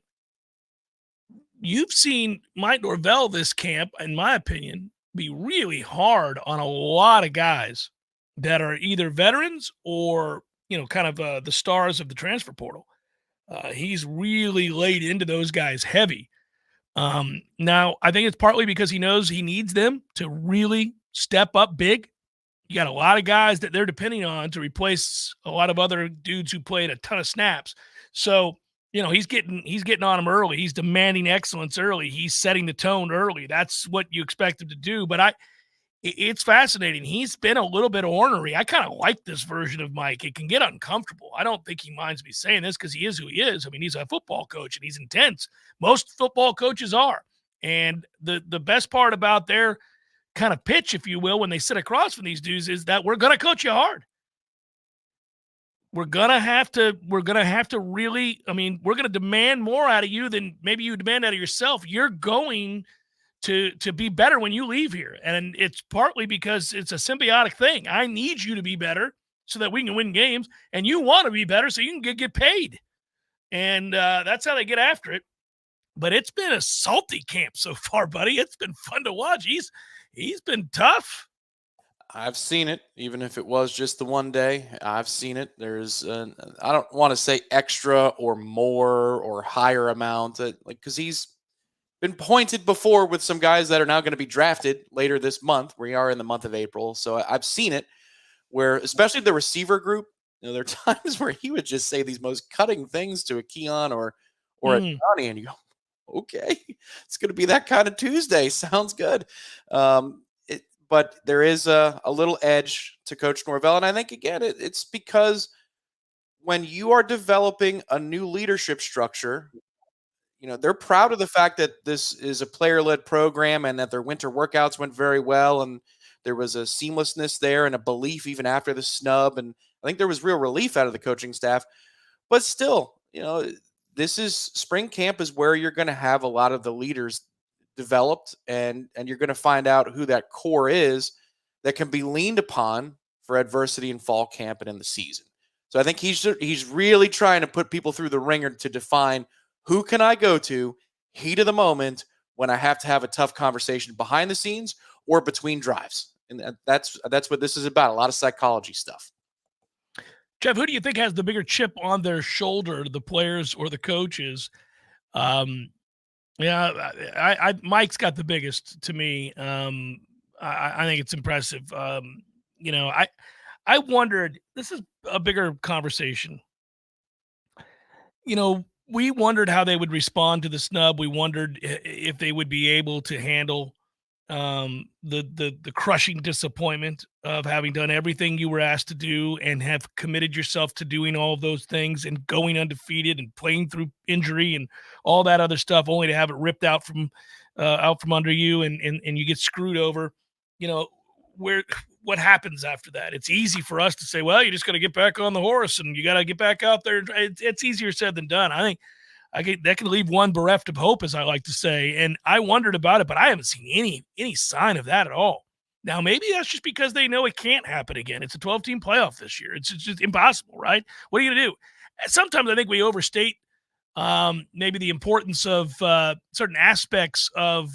you've seen Mike Norvell this camp, in my opinion, be really hard on a lot of guys that are either veterans or, kind of the stars of the transfer portal. He's really laid into those guys heavy. Now, I think it's partly because he knows he needs them to really step up big. You got a lot of guys that they're depending on to replace a lot of other dudes who played a ton of snaps. So, he's getting on them early. He's demanding excellence early. He's setting the tone early. That's what you expect him to do. But it's fascinating. He's been a little bit ornery. I kind of like this version of Mike. It can get uncomfortable. I don't think he minds me saying this because he is who he is. I mean, he's a football coach and he's intense. Most football coaches are. And the best part about their kind of pitch, if you will, when they sit across from these dudes is that we're going to coach you hard. We're going to have to really, we're going to demand more out of you than maybe you demand out of yourself. You're going to be better when you leave here. And it's partly because it's a symbiotic thing. I need you to be better so that we can win games, and you want to be better so you can get paid. And that's how they get after it. But it's been a salty camp so far, buddy. It's been fun to watch. He's been tough. I've seen it, even if it was just the one day. I've seen it. There's, I don't want to say extra or more or higher amount, because he's been pointed before with some guys that are now going to be drafted later this month. We are in the month of April. So I've seen it where, especially the receiver group, There are times where he would just say these most cutting things to a Keon or a Johnny, and you go, okay, it's going to be that kind of Tuesday. Sounds good. But there is a little edge to Coach Norvell, and I think, again, it's because when you are developing a new leadership structure, they're proud of the fact that this is a player-led program and that their winter workouts went very well, and there was a seamlessness there and a belief even after the snub, and I think there was real relief out of the coaching staff. But still, this is spring camp is where you're going to have a lot of the leaders developed, and you're going to find out who that core is that can be leaned upon for adversity in fall camp and in the season. So I think he's really trying to put people through the ringer to define who can I go to heat of the moment when I have to have a tough conversation behind the scenes or between drives. And that's what this is about, a lot of psychology stuff. Jeff, who do you think has the bigger chip on their shoulder, the players or the coaches? Mike's got the biggest to me. I think it's impressive. I wondered, this is a bigger conversation. We wondered how they would respond to the snub. We wondered if they would be able to handle the crushing disappointment of having done everything you were asked to do and have committed yourself to doing all of those things and going undefeated and playing through injury and all that other stuff, only to have it ripped out from under you and you get screwed over. What happens after that? It's easy for us to say, well, you just got to get back on the horse and you got to get back out there. It's easier said than done. I think that can leave one bereft of hope, as I like to say. And I wondered about it, but I haven't seen any sign of that at all. Now, maybe that's just because they know it can't happen again. It's a 12-team playoff this year. It's just impossible, right? What are you going to do? Sometimes I think we overstate maybe the importance of certain aspects of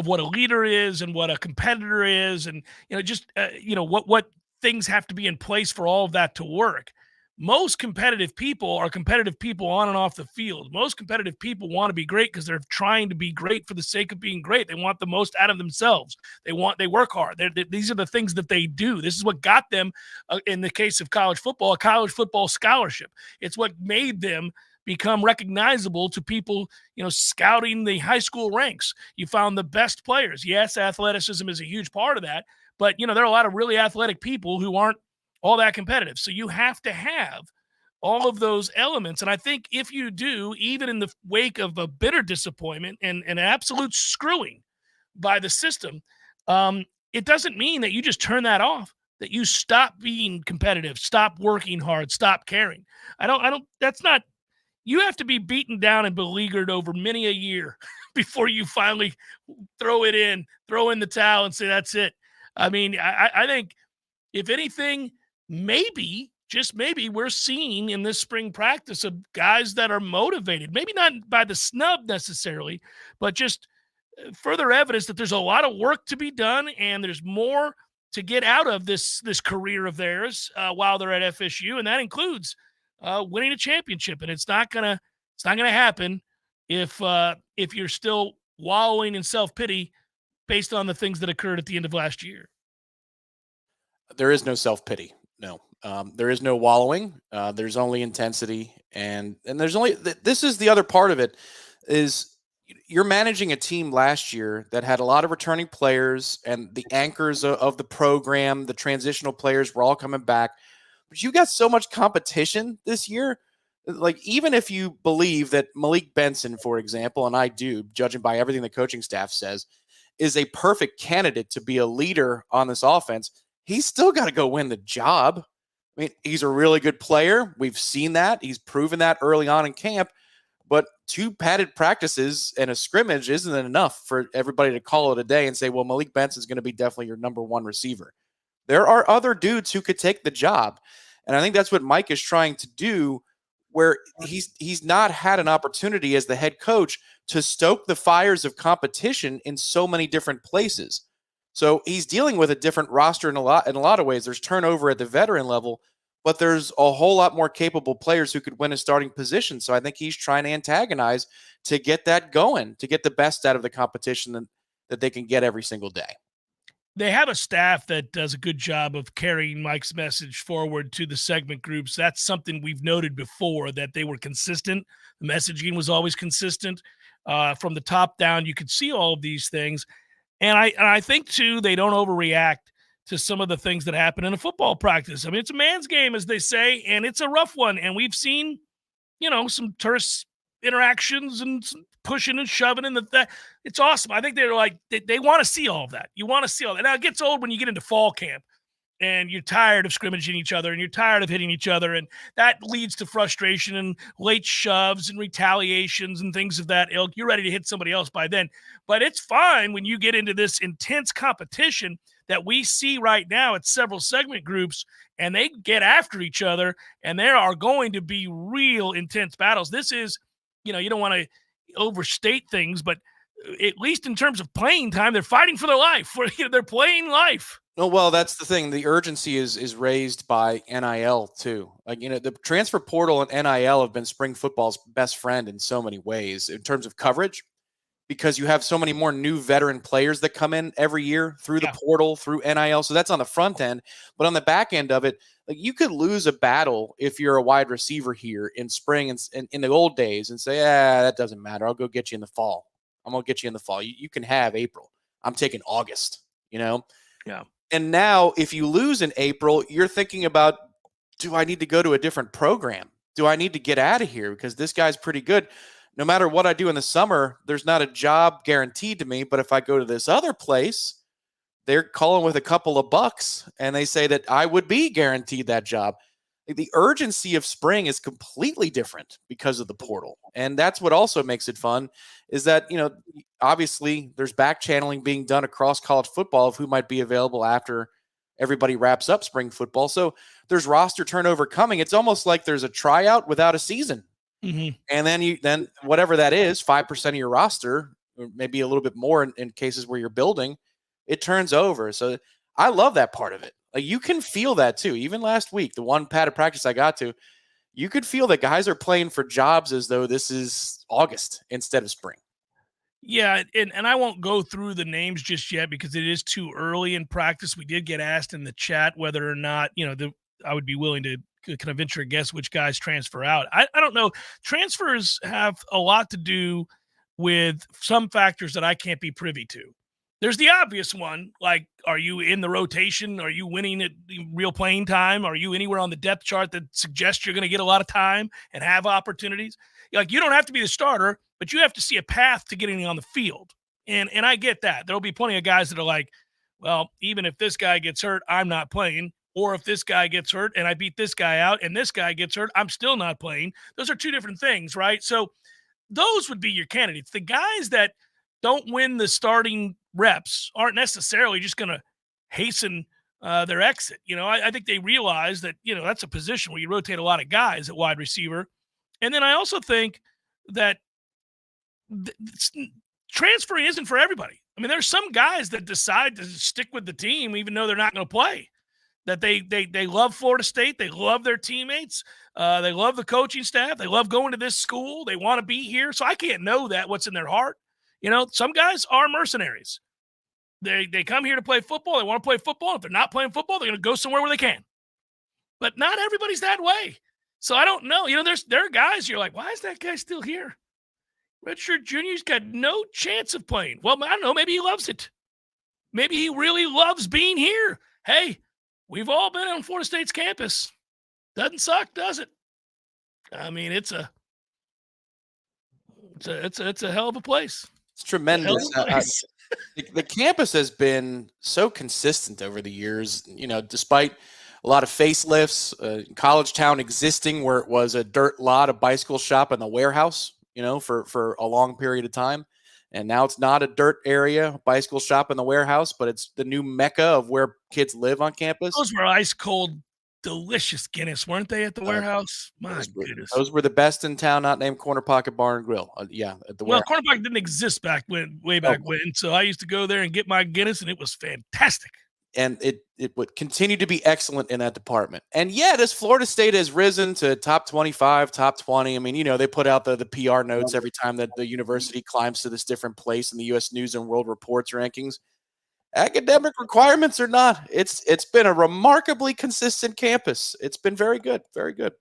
what a leader is and what a competitor is, and what things have to be in place for all of that to work. Most competitive people are competitive people on and off the field. Most competitive people want to be great because they're trying to be great for the sake of being great. They want the most out of themselves. They work hard. These are the things that they do. This is what got them, in the case of college football, a college football scholarship. It's what made them become recognizable to people, scouting the high school ranks. You found the best players. Yes, athleticism is a huge part of that, but there are a lot of really athletic people who aren't all that competitive. So you have to have all of those elements. And I think if you do, even in the wake of a bitter disappointment and an absolute screwing by the system, it doesn't mean that you just turn that off, that you stop being competitive, stop working hard, stop caring. You have to be beaten down and beleaguered over many a year before you finally throw in the towel and say, that's it. I mean, I think if anything, maybe, just maybe, we're seeing in this spring practice of guys that are motivated, maybe not by the snub necessarily, but just further evidence that there's a lot of work to be done and there's more to get out of this career of theirs while they're at FSU, and that includes winning a championship. And it's not gonna happen if you're still wallowing in self-pity based on the things that occurred at the end of last year. There is no self-pity. No, there is no wallowing. There's only intensity. And there's only, this is the other part of it, is you're managing a team last year that had a lot of returning players and the anchors of the program, the transitional players were all coming back. But you got so much competition this year. Like, even if you believe that Malik Benson, for example, and I do, judging by everything the coaching staff says, is a perfect candidate to be a leader on this offense, he's still got to go win the job. I mean, he's a really good player. We've seen that. He's proven that early on in camp. But 2 padded practices and a scrimmage isn't enough for everybody to call it a day and say, well, Malik Benson is going to be definitely your number 1 receiver. There are other dudes who could take the job. And I think that's what Mike is trying to do, where he's not had an opportunity as the head coach to stoke the fires of competition in so many different places. So he's dealing with a different roster in a lot of ways. There's turnover at the veteran level, but there's a whole lot more capable players who could win a starting position. So I think he's trying to antagonize to get that going, to get the best out of the competition that they can get every single day. they have a staff that does a good job of carrying Mike's message forward to the segment groups. That's something we've noted before, that they were consistent. The messaging was always consistent. From the top down, you could see all of these things. And I think, too, they don't overreact to some of the things that happen in a football practice. I mean, it's a man's game, as they say, and it's a rough one. And we've seen, some terse interactions and some pushing and shoving, and that it's awesome. I think they're like, they want to see all of that. You want to see all that. Now, it gets old when you get into fall camp and you're tired of scrimmaging each other and you're tired of hitting each other, and that leads to frustration and late shoves and retaliations and things of that ilk. You're ready to hit somebody else by then. But it's fine when you get into this intense competition that we see right now at several segment groups, and they get after each other, and there are going to be real intense battles. This is, you don't want to overstate things, but at least in terms of playing time, they're fighting for their life. They're playing life. No, well, that's the thing. The urgency is raised by NIL too. Like, the transfer portal and NIL have been spring football's best friend in so many ways in terms of coverage, because you have so many more new veteran players that come in every year through the portal, through NIL. So that's on the front end, but on the back end of it, like, you could lose a battle if you're a wide receiver here in spring and in the old days and say, that doesn't matter. I'll go get you in the fall. I'm going to get you in the fall. You can have April. I'm taking August, Yeah. And now if you lose in April, you're thinking about, do I need to go to a different program? Do I need to get out of here because this guy's pretty good? No matter what I do in the summer, there's not a job guaranteed to me. But if I go to this other place, they're calling with a couple of bucks and they say that I would be guaranteed that job. The urgency of spring is completely different because of the portal. And that's what also makes it fun, is that, obviously there's back channeling being done across college football of who might be available after everybody wraps up spring football. So there's roster turnover coming. It's almost like there's a tryout without a season. Mm-hmm. And then whatever that is, 5% of your roster, or maybe a little bit more in cases where you're building, it turns over. So I love that part of it. Like, you can feel that too. Even last week, the one padded practice I got to, you could feel that guys are playing for jobs as though this is August instead of spring. Yeah, and I won't go through the names just yet because it is too early in practice. We did get asked in the chat whether or not, I would be willing to kind of venture a guess which guys transfer out. I don't know. Transfers have a lot to do with some factors that I can't be privy to. There's the obvious one, like, are you in the rotation? Are you winning at real playing time? Are you anywhere on the depth chart that suggests you're going to get a lot of time and have opportunities? Like, you don't have to be the starter, but you have to see a path to getting on the field. And I get that. There'll be plenty of guys that are like, well, even if this guy gets hurt, I'm not playing. Or if this guy gets hurt and I beat this guy out and this guy gets hurt, I'm still not playing. Those are two different things, right? So those would be your candidates. The guys that don't win the starting reps aren't necessarily just going to hasten their exit. I think they realize that, that's a position where you rotate a lot of guys at wide receiver. And then I also think that transferring isn't for everybody. I mean, there's some guys that decide to stick with the team even though they're not going to play. That they love Florida State, they love their teammates, they love the coaching staff, they love going to this school, they want to be here. So I can't know what's in their heart. Some guys are mercenaries. They come here to play football. They want to play football. If they're not playing football, they're going to go somewhere where they can. But not everybody's that way. So I don't know. There are guys you're like, why is that guy still here? Redshirt Junior's got no chance of playing. Well, I don't know. Maybe he loves it. Maybe he really loves being here. Hey, we've all been on Florida State's campus. Doesn't suck, does it? I mean, it's a hell of a place. It's tremendous. The campus has been so consistent over the years, despite a lot of facelifts, College Town existing where it was a dirt lot, a bicycle shop, and the warehouse, for a long period of time. And now it's not a dirt area, bicycle shop in the warehouse, but it's the new mecca of where kids live on campus. Those were ice cold, delicious Guinness, weren't they, at the warehouse? My goodness. Those were the best in town, not named Corner Pocket Bar and Grill. At the warehouse. Corner Pocket didn't exist way back when. So I used to go there and get my Guinness, and it was fantastic. And it would continue to be excellent in that department. And yet, as Florida State has risen to top 25, top 20, I mean, they put out the PR notes every time that the university climbs to this different place in the U.S. News and World Report's rankings. Academic requirements or not, it's been a remarkably consistent campus. It's been very good, very good.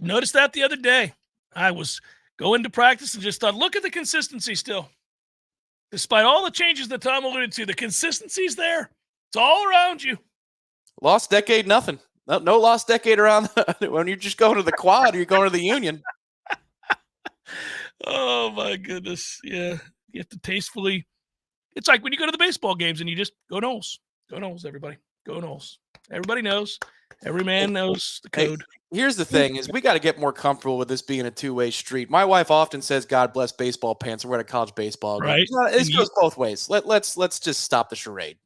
Noticed that the other day. I was going to practice and just thought, look at the consistency still. Despite all the changes that Tom alluded to, the consistency's there. It's all around you. Lost decade, nothing. No lost decade around when you're just going to the quad or you're going to the union. Oh, my goodness. Yeah. You have to tastefully. It's like when you go to the baseball games and you just go Noles. Go Noles, everybody. Go Noles. Everybody knows. Every man knows the code. Hey, here's the thing is we got to get more comfortable with this being a two-way street. My wife often says, God bless baseball pants. We're at a college baseball game. Right. This goes both ways. Let's just stop the charade.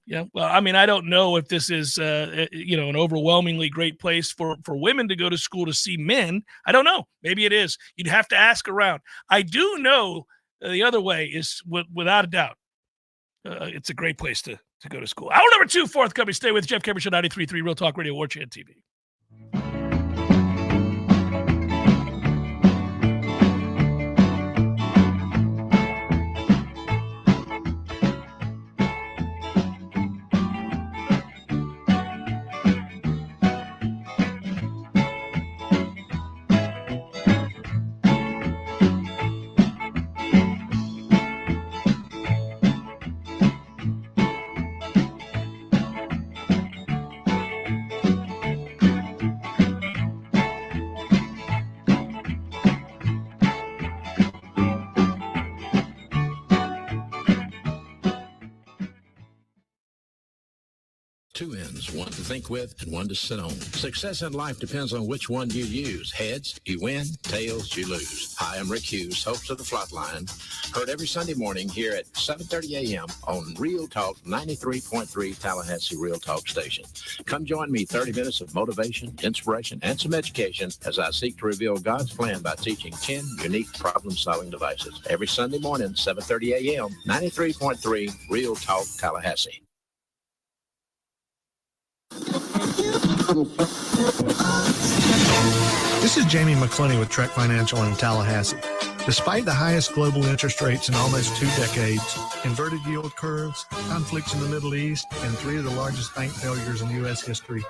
Yeah. Well, I mean, I don't know if this is, an overwhelmingly great place for women to go to school to see men. I don't know. Maybe it is. You'd have to ask around. I do know the other way is without a doubt. It's a great place to go to school. Hour number 2, forthcoming. Stay with Jeff Cameron Show 93.3 Real Talk Radio, Warchant TV. Two ends, one to think with and one to sit on. Success in life depends on which one you use. Heads, you win. Tails, you lose. Hi, I'm Rick Hughes, host of The Flatline. Heard every Sunday morning here at 7:30 a.m. on Real Talk 93.3 Tallahassee Real Talk Station. Come join me 30 minutes of motivation, inspiration, and some education as I seek to reveal God's plan by teaching 10 unique problem-solving devices. Every Sunday morning, 7:30 a.m., 93.3 Real Talk Tallahassee. This is Jamie McClenney with Trek Financial in Tallahassee. Despite the highest global interest rates in almost 2 decades, inverted yield curves, conflicts in the Middle East, and 3 of the largest bank failures in U.S. history,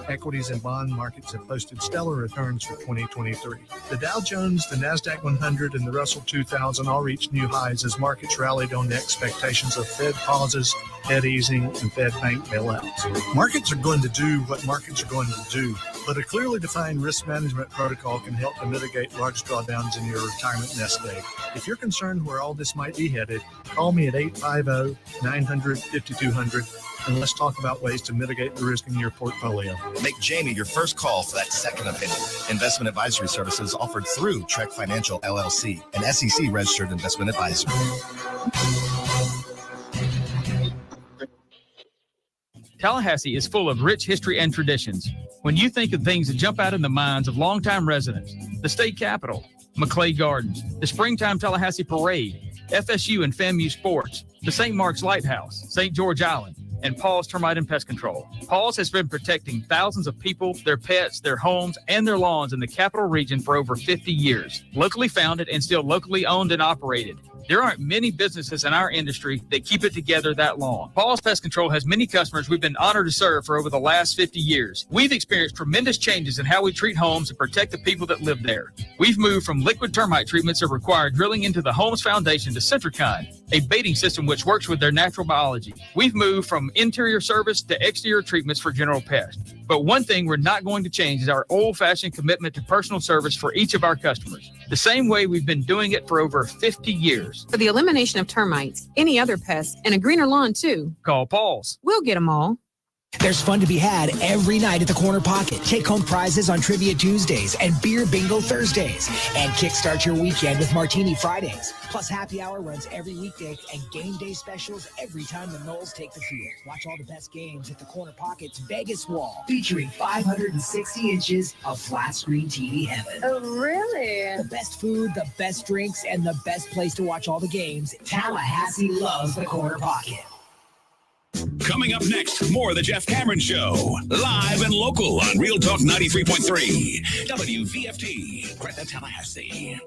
equities and bond markets have posted stellar returns for 2023. The Dow Jones, the NASDAQ 100, and the Russell 2000 all reached new highs as markets rallied on the expectations of Fed pauses, Fed easing, and Fed bank bailouts. Markets are going to do what markets are going to do, but a clearly defined risk management protocol can help to mitigate large drawdowns in your retirement nest egg. If you're concerned where all this might be headed, call me at 850-900-5200 and let's talk about ways to mitigate the risk in your portfolio. Make Jamie your first call for that second opinion. Investment advisory services offered through Trek Financial LLC, an SEC-registered investment advisor. Tallahassee is full of rich history and traditions. When you think of things that jump out in the minds of longtime residents, the state capitol, McClay Gardens, the Springtime Tallahassee Parade, FSU and FAMU Sports, the St. Mark's Lighthouse, St. George Island, and Paul's Termite and Pest Control. Paul's has been protecting thousands of people, their pets, their homes, and their lawns in the capital region for over 50 years. Locally founded and still locally owned and operated. There aren't many businesses in our industry that keep it together that long. Paul's Pest Control has many customers we've been honored to serve for over the last 50 years. We've experienced tremendous changes in how we treat homes and protect the people that live there. We've moved from liquid termite treatments that require drilling into the home's foundation to Centricon, a baiting system which works with their natural biology. We've moved from interior service to exterior treatments for general pests. But one thing we're not going to change is our old-fashioned commitment to personal service for each of our customers, the same way we've been doing it for over 50 years. For the elimination of termites, any other pests, and a greener lawn, too. Call Paul's. We'll get them all. There's fun to be had every night at the Corner Pocket. Take home prizes on Trivia Tuesdays and Beer Bingo Thursdays. And kickstart your weekend with Martini Fridays. Plus happy hour runs every weekday and game day specials every time the Noles take the field. Watch all the best games at the Corner Pocket's Vegas wall, featuring 560 inches of flat screen TV heaven. Oh, really? The best food, the best drinks, and the best place to watch all the games. Tallahassee loves the Corner Pocket. Coming up next, more of the Jeff Cameron Show. Live and local on Real Talk 93.3. WVFT, Greta, Tallahassee.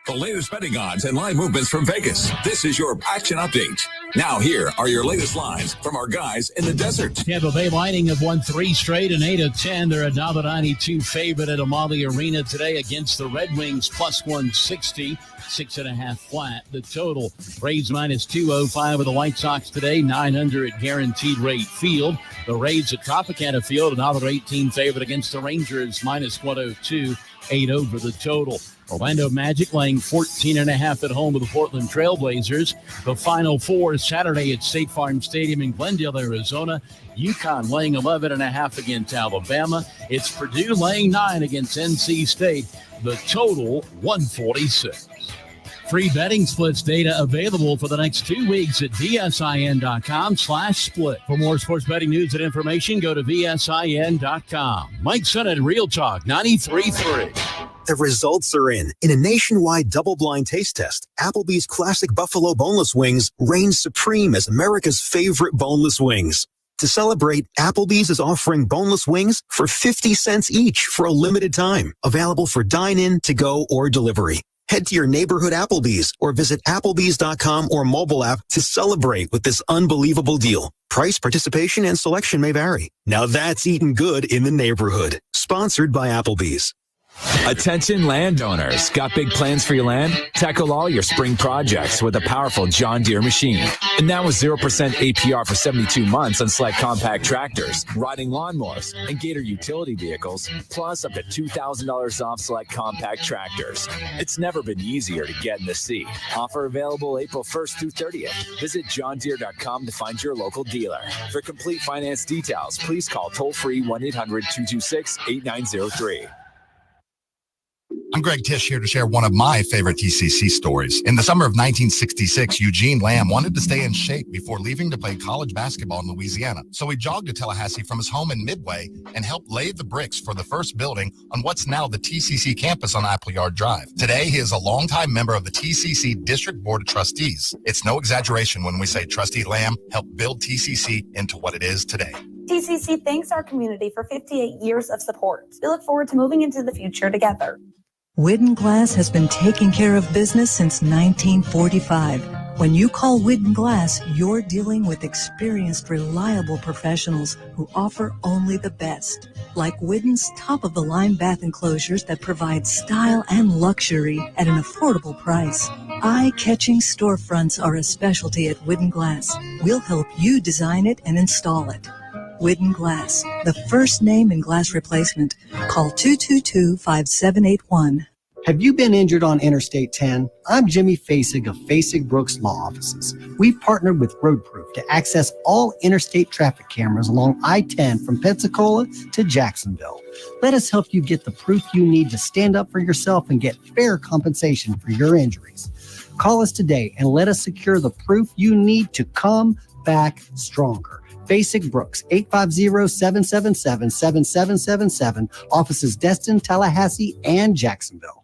The latest betting odds and line movements from Vegas. This is your action update. Now here are your latest lines from our guys in the desert. Tampa Bay Lightning have won 3 straight and 8 of 10. They're a $1.92 favorite at Amalie Arena today against the Red Wings, plus 160, 6.5 flat. The total, Rays minus 205 with the White Sox today, 900 at Guaranteed Rate Field. The Rays at Tropicana Field, $1.18 favorite against the Rangers, minus 102, 8 over the total. Orlando Magic laying 14.5 at home with the Portland Trailblazers. The Final Four is Saturday at State Farm Stadium in Glendale, Arizona. UConn laying 11.5 against Alabama. It's Purdue laying 9 against NC State. The total, 146. Free betting splits data available for the next 2 weeks at vsin.com/split. For more sports betting news and information, go to vsin.com. Mike Sennett, Real Talk 93.3. The results are in. In a nationwide double-blind taste test, Applebee's Classic Buffalo Boneless Wings reigns supreme as America's favorite boneless wings. To celebrate, Applebee's is offering boneless wings for 50 cents each for a limited time. Available for dine-in, to-go, or delivery. Head to your neighborhood Applebee's or visit Applebee's.com or mobile app to celebrate with this unbelievable deal. Price, participation, and selection may vary. Now that's eating good in the neighborhood. Sponsored by Applebee's. Attention landowners. Got big plans for your land? Tackle all your spring projects with a powerful John Deere machine. And now with 0% APR for 72 months on select compact tractors, riding lawnmowers, and Gator utility vehicles, plus up to $2,000 off select compact tractors. It's never been easier to get in the sea. Offer available April 1st through 30th. Visit johndeere.com to find your local dealer. For complete finance details, please call toll-free 1-800-226-8903. I'm Greg Tish, here to share one of my favorite TCC stories. In the summer of 1966, Eugene Lamb wanted to stay in shape before leaving to play college basketball in Louisiana. So he jogged to Tallahassee from his home in Midway and helped lay the bricks for the first building on what's now the TCC campus on Appleyard Drive. Today, he is a longtime member of the TCC District Board of Trustees. It's no exaggeration when we say Trustee Lamb helped build TCC into what it is today. TCC thanks our community for 58 years of support. We look forward to moving into the future together. Widden Glass has been taking care of business since 1945. When you call Widden Glass, you're dealing with experienced, reliable professionals who offer only the best. Like Widden's top-of-the-line bath enclosures that provide style and luxury at an affordable price. Eye-catching storefronts are a specialty at Widden Glass. We'll help you design it and install it. Widden Glass, the first name in glass replacement. Call 222-5781. Have you been injured on Interstate 10? I'm Jimmy Fasig of Fasig Brooks Law Offices. We've partnered with Roadproof to access all interstate traffic cameras along I-10 from Pensacola to Jacksonville. Let us help you get the proof you need to stand up for yourself and get fair compensation for your injuries. Call us today and let us secure the proof you need to come back stronger. Basic Brooks, 850-777-7777. Offices Destin, Tallahassee, and Jacksonville.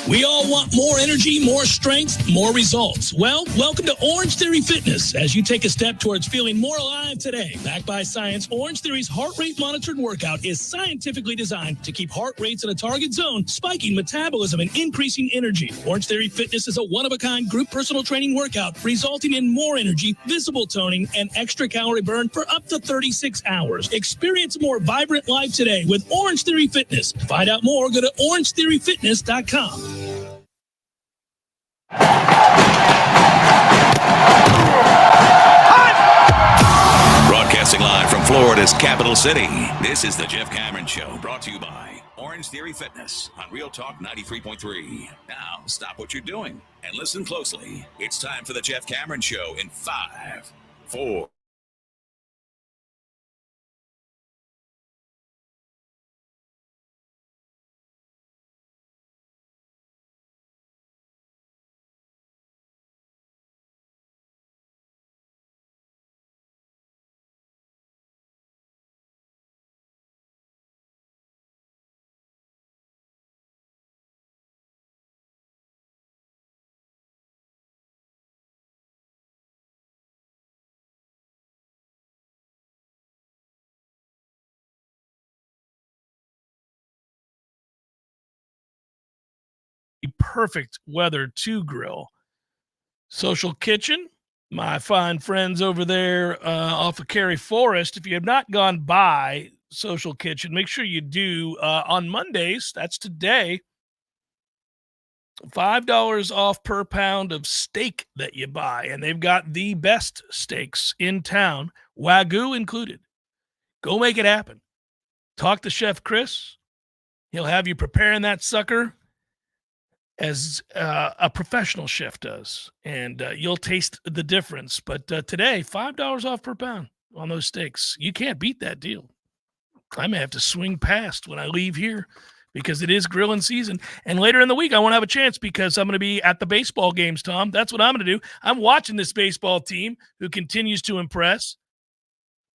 We all want more energy, more strength, more results. Well, welcome to Orange Theory Fitness as you take a step towards feeling more alive today. Backed by science, Orange Theory's heart rate monitored workout is scientifically designed to keep heart rates in a target zone, spiking metabolism and increasing energy. Orange Theory Fitness is a one-of-a-kind group personal training workout resulting in more energy, visible toning, and extra calorie burn for up to 36 hours. Experience a more vibrant life today with Orange Theory Fitness. To find out more, go to orangetheoryfitness.com. Broadcasting live from Florida's capital city, this is the Jeff Cameron Show, brought to you by Orange Theory Fitness on Real Talk 93.3. Now, stop what you're doing and listen closely. It's time for the Jeff Cameron Show in 5, 4, perfect weather to grill. Social Kitchen, my fine friends over there off of Cary Forest. If you have not gone by Social Kitchen, make sure you do. On Mondays, that's today, $5 off per pound of steak that you buy. And they've got the best steaks in town, Wagyu included. Go make it happen. Talk to Chef Chris. He'll have you preparing that sucker as a professional chef does, and you'll taste the difference. But today, $5 off per pound on those steaks. You can't beat that deal. I may have to swing past when I leave here because it is grilling season. And later in the week, I won't have a chance because I'm going to be at the baseball games, Tom. That's what I'm going to do. I'm watching this baseball team who continues to impress.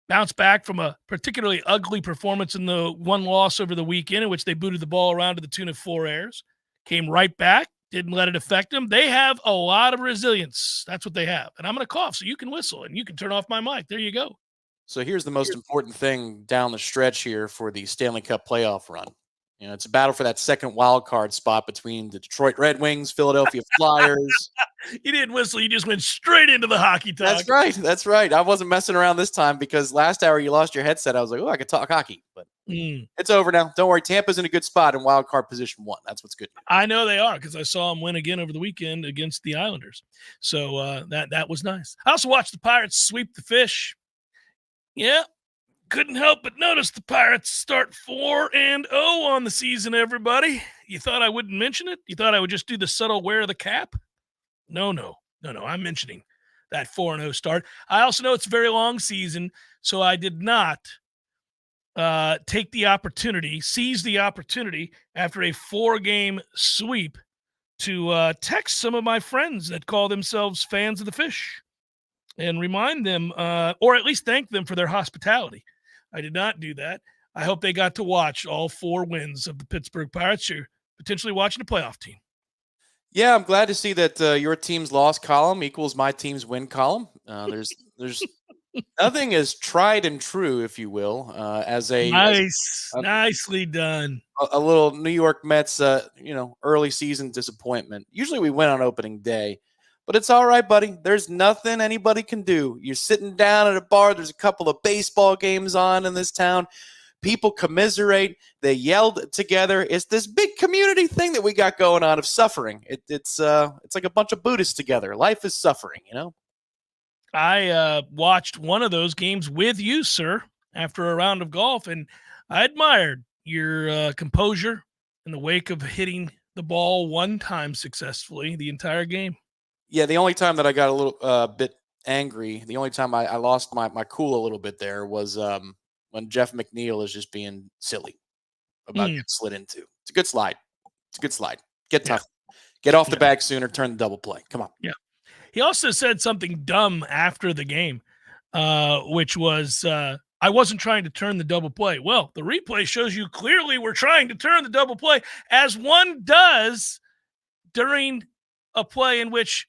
Bounce back from a particularly ugly performance in the one loss over the weekend in which they booted the ball around to the tune of 4 errors. Came right back, didn't let it affect them. They have a lot of resilience. That's what they have. And I'm going to cough so you can whistle and you can turn off my mic. There you go. So here's the most important thing down the stretch here for the Stanley Cup playoff run. You know, it's a battle for that second wild card spot between the Detroit Red Wings, Philadelphia Flyers. You didn't whistle. You just went straight into the hockey talk. That's right. That's right. I wasn't messing around this time because last hour you lost your headset. I was like, oh, I could talk hockey. But it's over now. Don't worry. Tampa's in a good spot in wild card position 1. That's what's good. I know they are because I saw them win again over the weekend against the Islanders. So that was nice. I also watched the Pirates sweep the Fish. Yeah. Couldn't help but notice the Pirates start 4-0 on the season, everybody. You thought I wouldn't mention it? You thought I would just do the subtle wear of the cap? No. I'm mentioning that 4-0 start. I also know it's a very long season, so I did not seize the opportunity after a 4-game sweep to text some of my friends that call themselves fans of the Fish and remind them, or at least thank them for their hospitality. I did not do that. I hope they got to watch all 4 wins of the Pittsburgh Pirates. You're potentially watching a playoff team. Yeah, I'm glad to see that your team's loss column equals my team's win column. There's nothing as tried and true, if you will, as a nicely done. A little New York Mets, early season disappointment. Usually we win on opening day. But it's all right, buddy. There's nothing anybody can do. You're sitting down at a bar. There's a couple of baseball games on in this town. People commiserate. They yelled together. It's this big community thing that we got going on of suffering. It's like a bunch of Buddhists together. Life is suffering, you know? I watched one of those games with you, sir, after a round of golf, and I admired your composure in the wake of hitting the ball one time successfully the entire game. Yeah, the only time that I got a little bit angry, the only time I lost my cool a little bit there was when Jeff McNeil is just being silly about getting slid into. It's a good slide. Get tough. Get off the bag sooner, turn the double play. Come on. Yeah. He also said something dumb after the game, which was, I wasn't trying to turn the double play. Well, the replay shows you clearly we're trying to turn the double play, as one does during a play in which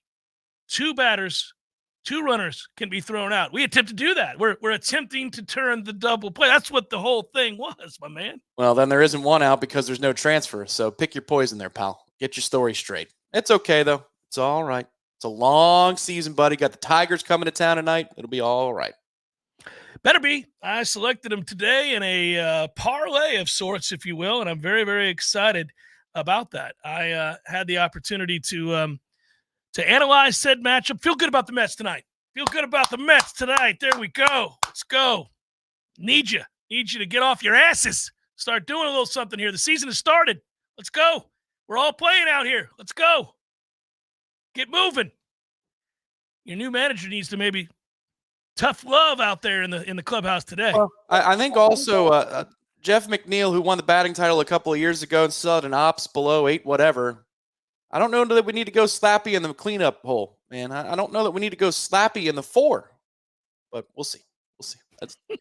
2 runners can be thrown out. We attempt to do that. We're attempting to turn the double play. That's what the whole thing was, my man. Well, then there isn't one out because there's no transfer. So pick your poison there, pal. Get your story straight. It's okay, though. It's all right. It's a long season, buddy. Got the Tigers coming to town tonight. It'll be all right. Better be. I selected them today in a parlay of sorts, if you will, and I'm very, very excited about that. I had the opportunity to analyze said matchup. Feel good about the Mets tonight. There we go. Let's go. Need you to get off your asses. Start doing a little something here. The season has started. Let's go. We're all playing out here. Let's go. Get moving. Your new manager needs to maybe tough love out there in the clubhouse today. Well, I think also Jeff McNeil, who won the batting title a couple of years ago and still had an ops below 8 whatever. I don't know that we need to go slappy in the cleanup hole, man. I don't know that we need to go slappy in the 4, but we'll see. That's the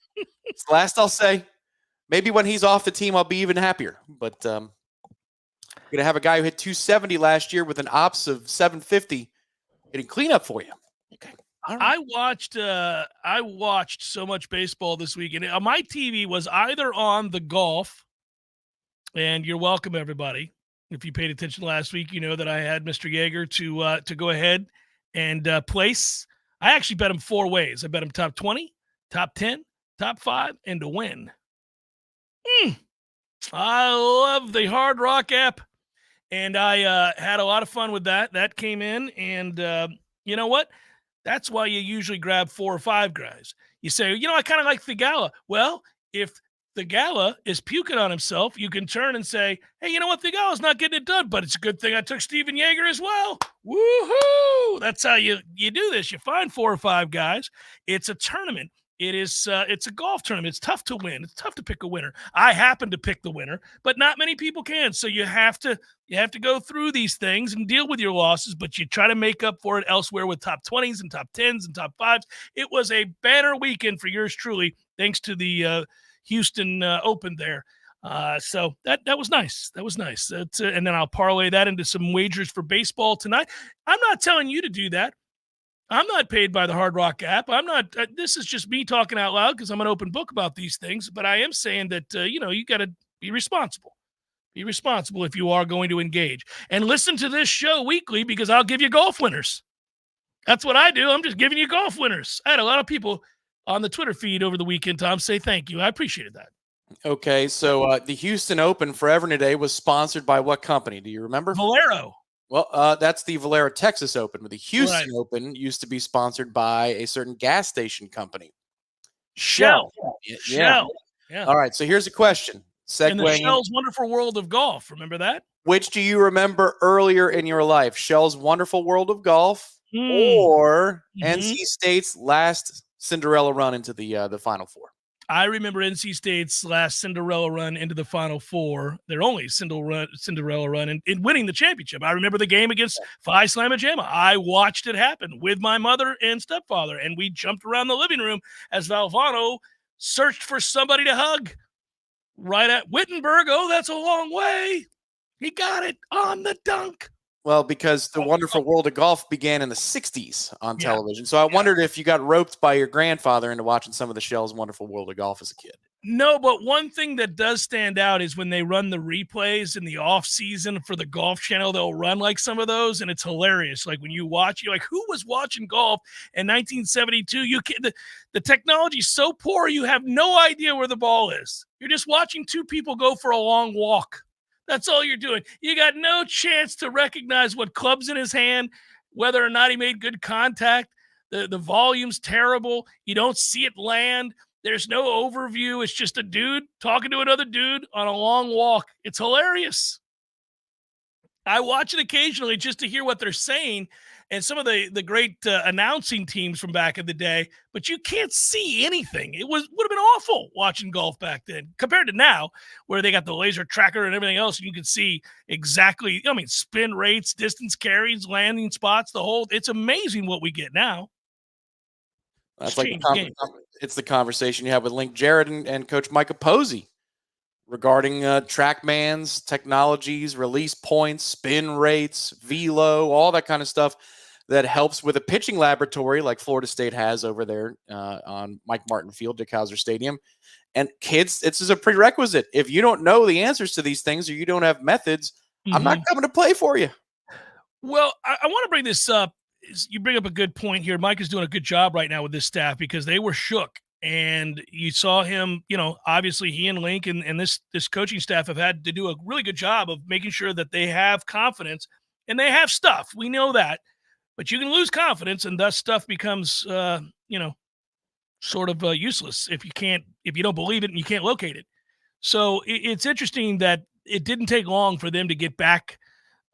last I'll say. Maybe when he's off the team, I'll be even happier. But going to have a guy who hit 270 last year with an ops of 750 getting cleanup for you. Okay. All right. I watched so much baseball this weekend. My TV was either on the golf, and you're welcome, everybody. If you paid attention last week, you know that I had Mr. Yeager to go ahead and place. I actually bet him 4 ways. I bet him top 20, top 10, top 5, and to win. I love the Hard Rock app, and I had a lot of fun with that. That came in, and you know what? That's why you usually grab 4 or 5 guys. You say, I kind of like Thigala. Well, if Thigala is puking on himself, you can turn and say, hey, you know what? Thigala's not getting it done, but it's a good thing I took Steven Yeager as well. Woohoo! That's how you do this. You find 4 or 5 guys. It's a tournament. It's a golf tournament. It's tough to win. It's tough to pick a winner. I happen to pick the winner, but not many people can. So you have to go through these things and deal with your losses, but you try to make up for it elsewhere with top 20s and top 10s and top 5s. It was a banner weekend for yours truly, thanks to the Houston Open there. So that was nice. That was nice. And then I'll parlay that into some wagers for baseball tonight. I'm not telling you to do that. I'm not paid by the Hard Rock app. I'm not. This is just me talking out loud because I'm an open book about these things. But I am saying that you got to be responsible. Be responsible if you are going to engage, and listen to this show weekly because I'll give you golf winners. That's what I do. I'm just giving you golf winners. I had a lot of people on the Twitter feed over the weekend, Tom, say thank you. I appreciated that. Okay, so the Houston Open Forever Today was sponsored by what company? Do you remember? Valero. Well, that's the Valero Texas Open, but the Houston Open used to be sponsored by a certain gas station company. Shell. Yeah. Shell. Yeah. All right, so here's a question. And the Shell's Wonderful World of Golf. Remember that? Which do you remember earlier in your life? Shell's Wonderful World of Golf or NC State's last Cinderella run into the Final Four? I remember NC State's last Cinderella run into the Final Four, their only Cinderella run in winning the championship. I remember the game against Phi Slamma Jamma. I watched it happen with my mother and stepfather, and we jumped around the living room as Valvano searched for somebody to hug right at Wittenberg. Oh, that's a long way. He got it on the dunk. Well, because the Wonderful World of Golf began in the 60s on television. So I wondered if you got roped by your grandfather into watching some of the Shell's Wonderful World of Golf as a kid. No, but one thing that does stand out is when they run the replays in the off season for the Golf Channel, they'll run like some of those, and it's hilarious. Like when you watch, you're like, who was watching golf in 1972? You can't, the technology's so poor, you have no idea where the ball is. You're just watching 2 people go for a long walk. That's all you're doing. You got no chance to recognize what club's in his hand, whether or not he made good contact. The volume's terrible. You don't see it land. There's no overview. It's just a dude talking to another dude on a long walk. It's hilarious. I watch it occasionally just to hear what they're saying and some of the great announcing teams from back in the day, but you can't see anything. It would have been awful watching golf back then compared to now where they got the laser tracker and everything else. And you can see exactly, spin rates, distance carries, landing spots, it's amazing what we get now. That's like it's the conversation you have with Link Jarrett and Coach Micah Posey regarding TrackMan's technologies, release points, spin rates, velo, all that kind of stuff that helps with a pitching laboratory like Florida State has over there on Mike Martin Field, Dick Howser Stadium. And kids, this is a prerequisite. If you don't know the answers to these things or you don't have methods, I'm not coming to play for you. Well, I want to bring this up. You bring up a good point here. Mike is doing a good job right now with this staff because they were shook. And you saw him, obviously he and Link and this coaching staff have had to do a really good job of making sure that they have confidence and they have stuff. We know that, but you can lose confidence and thus stuff becomes, sort of useless if you don't believe it and you can't locate it. So it's interesting that it didn't take long for them to get back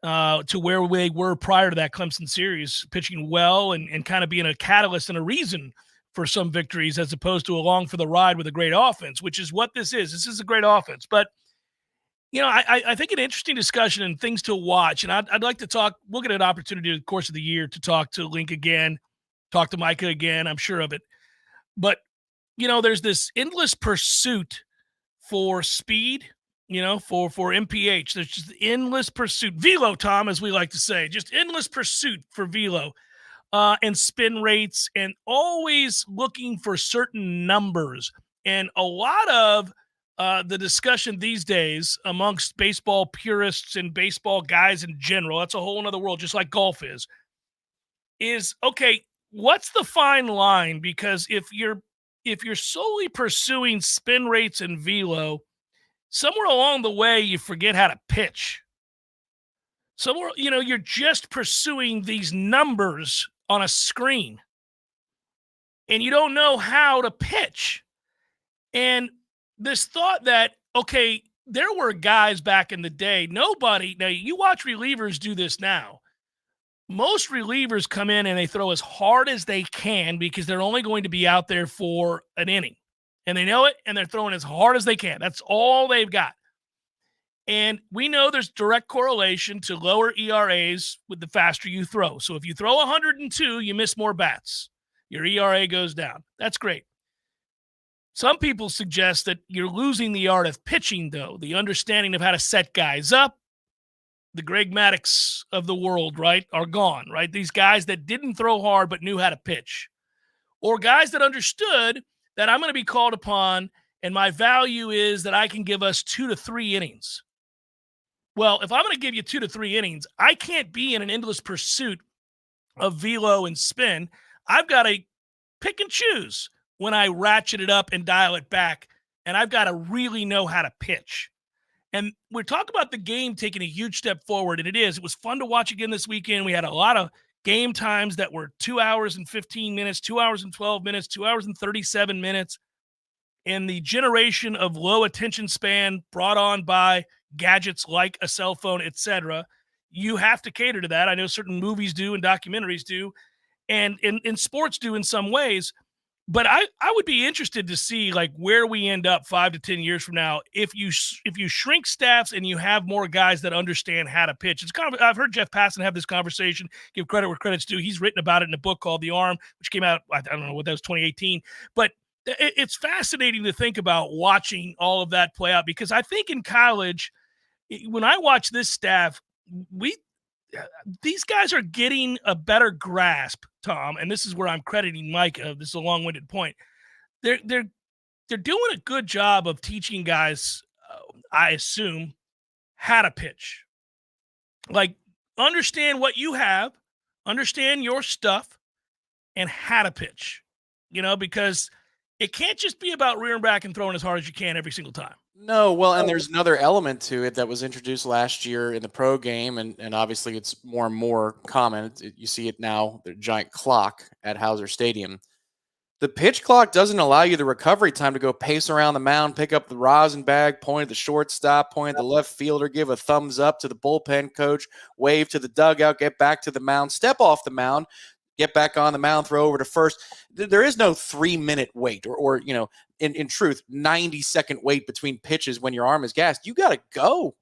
to where they were prior to that Clemson series, pitching well and kind of being a catalyst and a reason for some victories as opposed to along for the ride with a great offense, which is what this is. This is a great offense. But, I think an interesting discussion and things to watch, and I'd like to talk, we'll get an opportunity in the course of the year to talk to Link again, talk to Micah again, I'm sure of it. But, there's this endless pursuit for speed, for MPH. There's just endless pursuit. Velo, Tom, as we like to say, just endless pursuit for velo. And spin rates and always looking for certain numbers. And a lot of the discussion these days amongst baseball purists and baseball guys in general, that's a whole other world, just like golf is okay, what's the fine line? Because if you're solely pursuing spin rates and velo, somewhere along the way you forget how to pitch. Somewhere, you're just pursuing these numbers on a screen, and you don't know how to pitch. And this thought that, okay, there were guys back in the day, now you watch relievers do this now. Most relievers come in and they throw as hard as they can because they're only going to be out there for an inning. And they know it, and they're throwing as hard as they can. That's all they've got. And we know there's direct correlation to lower ERAs with the faster you throw. So if you throw 102, you miss more bats. Your ERA goes down. That's great. Some people suggest that you're losing the art of pitching, though, the understanding of how to set guys up. The Greg Maddux of the world, right, are gone, right? These guys that didn't throw hard but knew how to pitch. Or guys that understood that I'm going to be called upon and my value is that I can give us 2 to 3 innings. Well, if I'm going to give you 2 to 3 innings, I can't be in an endless pursuit of velo and spin. I've got to pick and choose when I ratchet it up and dial it back, and I've got to really know how to pitch. And we're talking about the game taking a huge step forward, and it is. It was fun to watch again this weekend. We had a lot of game times that were 2 hours and 15 minutes, 2 hours and 12 minutes, 2 hours and 37 minutes. And the generation of low attention span brought on by gadgets like a cell phone, etc., you have to cater to that. I know certain movies do and documentaries do, and in sports do in some ways. But I would be interested to see like where we end up 5 to 10 years from now if you shrink staffs and you have more guys that understand how to pitch. It's kind of, I've heard Jeff Passan have this conversation. Give credit where credit's due. He's written about it in a book called The Arm, which came out, I don't know what that was, 2018. But it's fascinating to think about watching all of that play out, because I think in college, when I watch this staff, these guys are getting a better grasp, Tom, and this is where I'm crediting Micah. This is a long-winded point. They're doing a good job of teaching guys, I assume, how to pitch. Like, understand what you have, understand your stuff, and how to pitch. Because it can't just be about rearing back and throwing as hard as you can every single time. No, well, and there's another element to it that was introduced last year in the pro game, and obviously it's more and more common. You see it now, the giant clock at Hauser Stadium. The pitch clock doesn't allow you the recovery time to go pace around the mound, pick up the rosin bag, point at the shortstop, point at the left fielder, give a thumbs up to the bullpen coach, wave to the dugout, get back to the mound, step off the mound, get back on the mound, throw over to first. There is no 3-minute wait or in truth, 90-second wait between pitches when your arm is gassed. You got to go.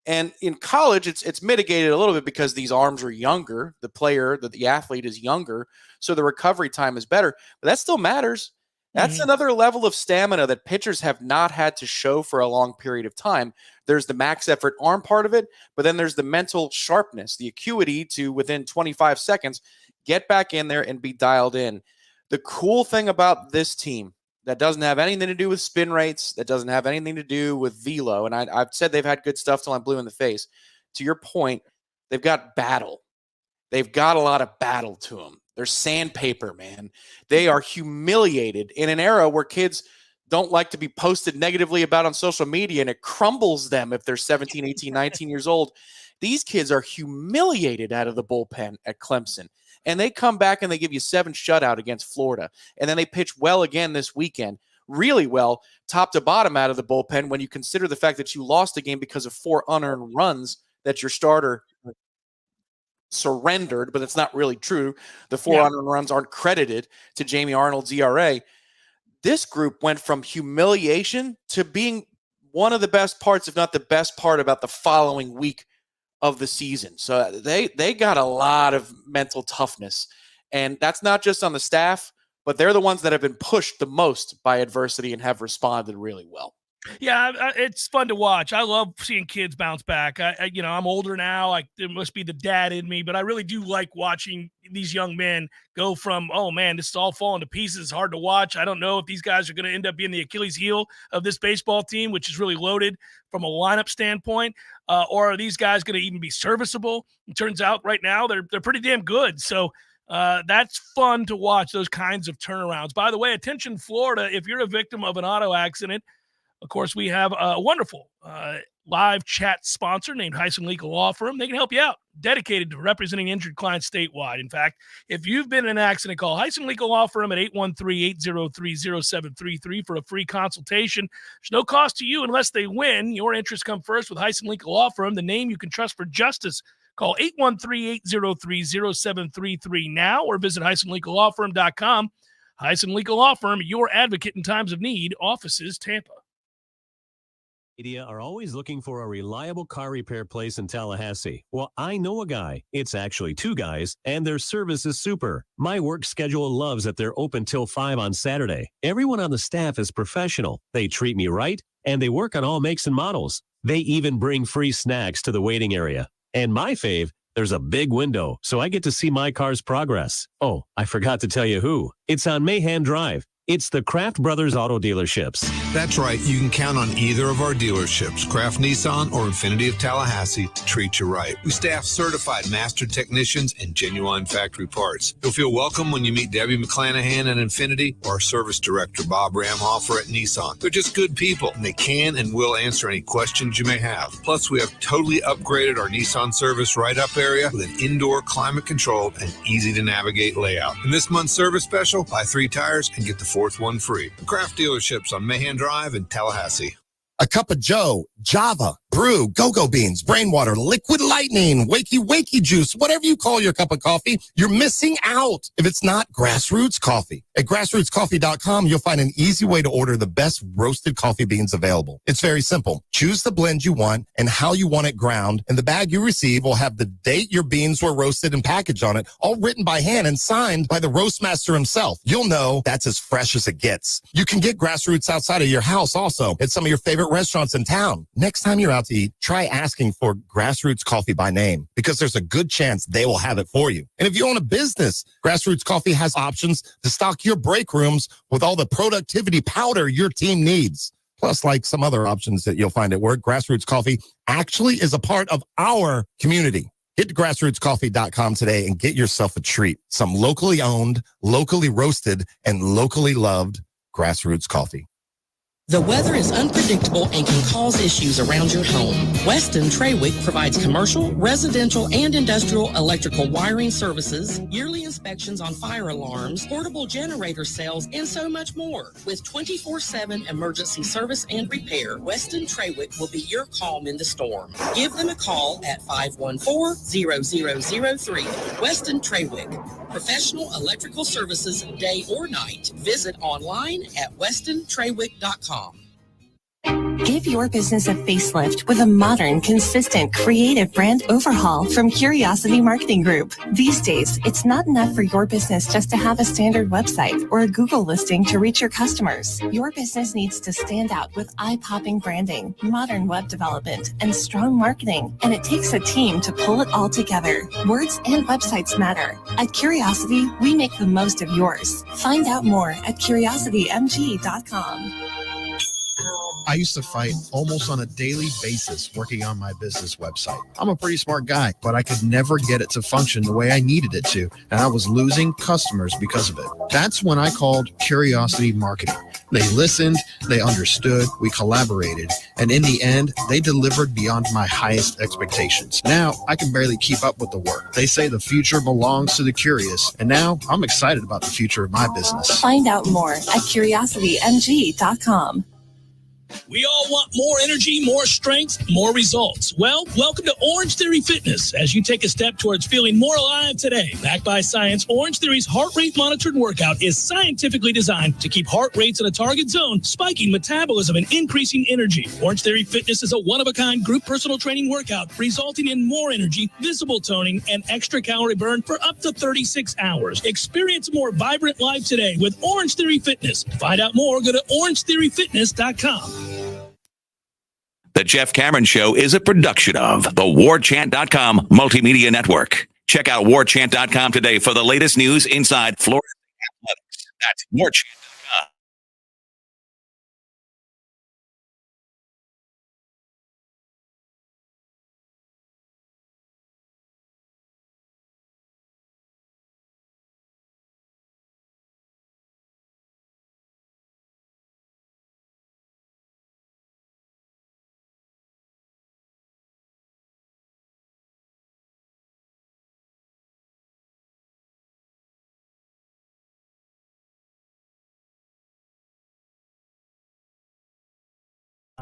And in college, it's mitigated a little bit because these arms are younger. The player, the athlete is younger, so the recovery time is better. But that still matters. That's another level of stamina that pitchers have not had to show for a long period of time. There's the max effort arm part of it, but then there's the mental sharpness, the acuity to within 25 seconds, get back in there and be dialed in. The cool thing about this team that doesn't have anything to do with spin rates, that doesn't have anything to do with velo, and I've said they've had good stuff till I'm blue in the face. To your point, they've got battle. They've got a lot of battle to them. They're sandpaper, man. They are humiliated in an era where kids don't like to be posted negatively about on social media, and it crumbles them if they're 17, 18, 19 years old. These kids are humiliated out of the bullpen at Clemson. And they come back and they give you 7 shutout against Florida. And then they pitch well again this weekend, really well, top to bottom out of the bullpen when you consider the fact that you lost a game because of 4 unearned runs that your starter surrendered, but it's not really true. The 4 unearned runs aren't credited to Jamie Arnold's ERA. This group went from humiliation to being one of the best parts, if not the best part, about the following week of the season. So they got a lot of mental toughness, and that's not just on the staff, but they're the ones that have been pushed the most by adversity and have responded really well. Yeah, it's fun to watch. I love seeing kids bounce back. I'm older now. It must be the dad in me, but I really do like watching these young men go from, oh man, this is all falling to pieces. It's hard to watch. I don't know if these guys are going to end up being the Achilles heel of this baseball team, which is really loaded from a lineup standpoint, or are these guys going to even be serviceable? It turns out right now they're pretty damn good. So that's fun to watch, those kinds of turnarounds. By the way, attention Florida, if you're a victim of an auto accident, of course, we have a wonderful live chat sponsor named Heisen Legal Law Firm. They can help you out, dedicated to representing injured clients statewide. In fact, if you've been in an accident, call Heisen Legal Law Firm at 813-803-0733 for a free consultation. There's no cost to you unless they win. Your interests come first with Heisen Legal Law Firm, the name you can trust for justice. Call 813-803-0733 now or visit HeisenLegalLawFirm.com. Heisen Legal Law Firm, your advocate in times of need. Offices, Tampa. Media are always looking for a reliable car repair place in Tallahassee. Well, I know a guy. It's actually two guys, and their service is super. My work schedule loves that they're open till 5 on Saturday. Everyone on the staff is professional. They treat me right, and they work on all makes and models. They even bring free snacks to the waiting area. And my fave, there's a big window, so I get to see my car's progress. Oh, I forgot to tell you who. It's on Mahan Drive. It's the Kraft Brothers Auto Dealerships. That's right. You can count on either of our dealerships, Kraft Nissan or Infinity of Tallahassee, to treat you right. We staff certified master technicians and genuine factory parts. You'll feel welcome when you meet Debbie McClanahan at Infinity or our service director, Bob Ramhofer at Nissan. They're just good people, and they can and will answer any questions you may have. Plus, we have totally upgraded our Nissan service write-up area with an indoor climate-controlled and easy-to-navigate layout. In this month's service special, buy 3 tires and get the 4th one free. Kraft dealerships on Mahan Drive in Tallahassee. A cup of Joe, Java, brew, go-go beans, brain water, liquid lightning, wakey juice, whatever you call your cup of coffee, you're missing out if it's not Grassroots Coffee. At grassrootscoffee.com, you'll find an easy way to order the best roasted coffee beans available. It's very simple. Choose the blend you want and how you want it ground, and the bag you receive will have the date your beans were roasted and packaged on it, all written by hand and signed by the roast master himself. You'll know that's as fresh as it gets. You can get Grassroots outside of your house also at some of your favorite restaurants in town. Next time you're out to eat, try asking for Grassroots Coffee by name, because there's a good chance they will have it for you. And if you own a business, Grassroots Coffee has options to stock your break rooms with all the productivity powder your team needs. Plus, like some other options that you'll find at work, Grassroots Coffee actually is a part of our community. Get to grassrootscoffee.com today and get yourself a treat. Some locally owned, locally roasted, and locally loved Grassroots Coffee. The weather is unpredictable and can cause issues around your home. Weston Trawick provides commercial, residential, and industrial electrical wiring services, yearly inspections on fire alarms, portable generator sales, and so much more. With 24/7 emergency service and repair, Weston Trawick will be your calm in the storm. Give them a call at 514-0003. Weston Trawick. Professional electrical services day or night. Visit online at westontrawick.com. Give your business a facelift with a modern, consistent, creative brand overhaul from Curiosity Marketing Group. These days, it's not enough for your business just to have a standard website or a Google listing to reach your customers. Your business needs to stand out with eye-popping branding, modern web development, and strong marketing. And it takes a team to pull it all together. Words and websites matter. At Curiosity, we make the most of yours. Find out more at curiositymg.com. I used to fight almost on a daily basis working on my business website. I'm a pretty smart guy, but I could never get it to function the way I needed it to, and I was losing customers because of it. That's when I called Curiosity Marketing. They listened, they understood, we collaborated, and in the end, they delivered beyond my highest expectations. Now, I can barely keep up with the work. They say the future belongs to the curious, and now I'm excited about the future of my business. Find out more at curiositymg.com. We all want more energy, more strength, more results. Well, welcome to Orange Theory Fitness as you take a step towards feeling more alive today. Backed by science, Orange Theory's heart rate monitored workout is scientifically designed to keep heart rates in a target zone, spiking metabolism and increasing energy. Orange Theory Fitness is a one-of-a-kind group personal training workout resulting in more energy, visible toning, and extra calorie burn for up to 36 hours. Experience a more vibrant life today with Orange Theory Fitness. To find out more, go to orangetheoryfitness.com. The Jeff Cameron Show is a production of the Warchant.com Multimedia Network. Check out Warchant.com today for the latest news inside Florida athletics. That's Warchant.com.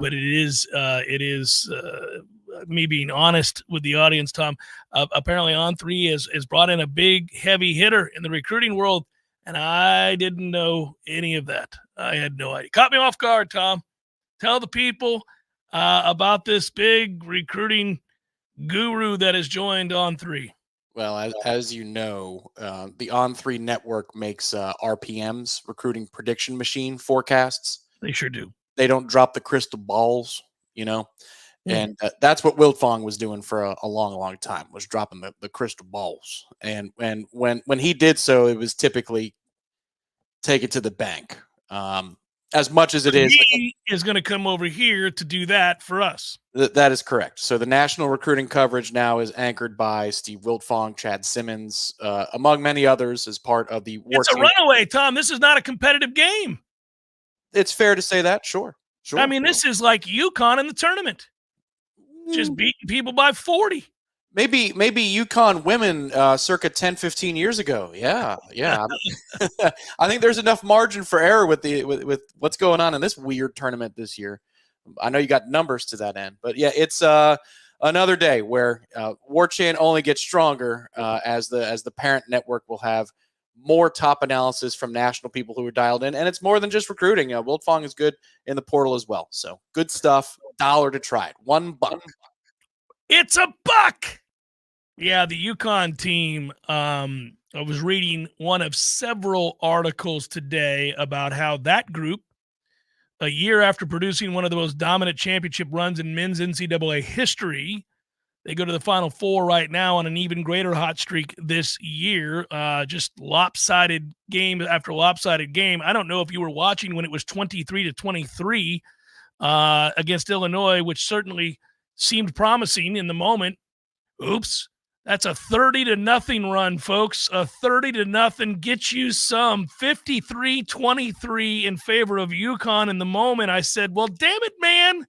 But it is me being honest with the audience, Tom. Apparently On3 has brought in a big, heavy hitter in the recruiting world, and I didn't know any of that. I had no idea. Caught me off guard, Tom. Tell the people about this big recruiting guru that has joined On3. Well, as you know, the On3 network makes RPMs, recruiting prediction machine forecasts. They sure do. They don't drop the crystal balls, and that's what Wiltfong was doing for a long, long time, was dropping the crystal balls. And when he did so, it was typically take it to the bank. As much as it is, he is going to come over here to do that for us. That is correct. So the national recruiting coverage now is anchored by Steve Wiltfong, Chad Simmons, among many others, as part of the Warchant. It's a runaway, Tom. This is not a competitive game. It's fair to say that. Sure. I mean, this is like UConn in the tournament, just beating people by 40. Maybe UConn women circa 10, 15 years ago. Yeah. I think there's enough margin for error with what's going on in this weird tournament this year. I know you got numbers to that end, but yeah, it's another day where Warchant only gets stronger as the parent network will have more top analysis from national people who are dialed in, and it's more than just recruiting. Wiltfong is good in the portal as well, so good stuff. $1 to try it. $1. It's $1. Yeah, the UConn team. I was reading one of several articles today about how that group, a year after producing one of the most dominant championship runs in men's NCAA history, they go to the Final Four right now on an even greater hot streak this year. Just lopsided game after lopsided game. I don't know if you were watching when it was 23-23 against Illinois, which certainly seemed promising in the moment. Oops. That's a 30-0 run, folks. A 30-0 gets you some. 53-23 in favor of UConn in the moment. I said, well, damn it, man.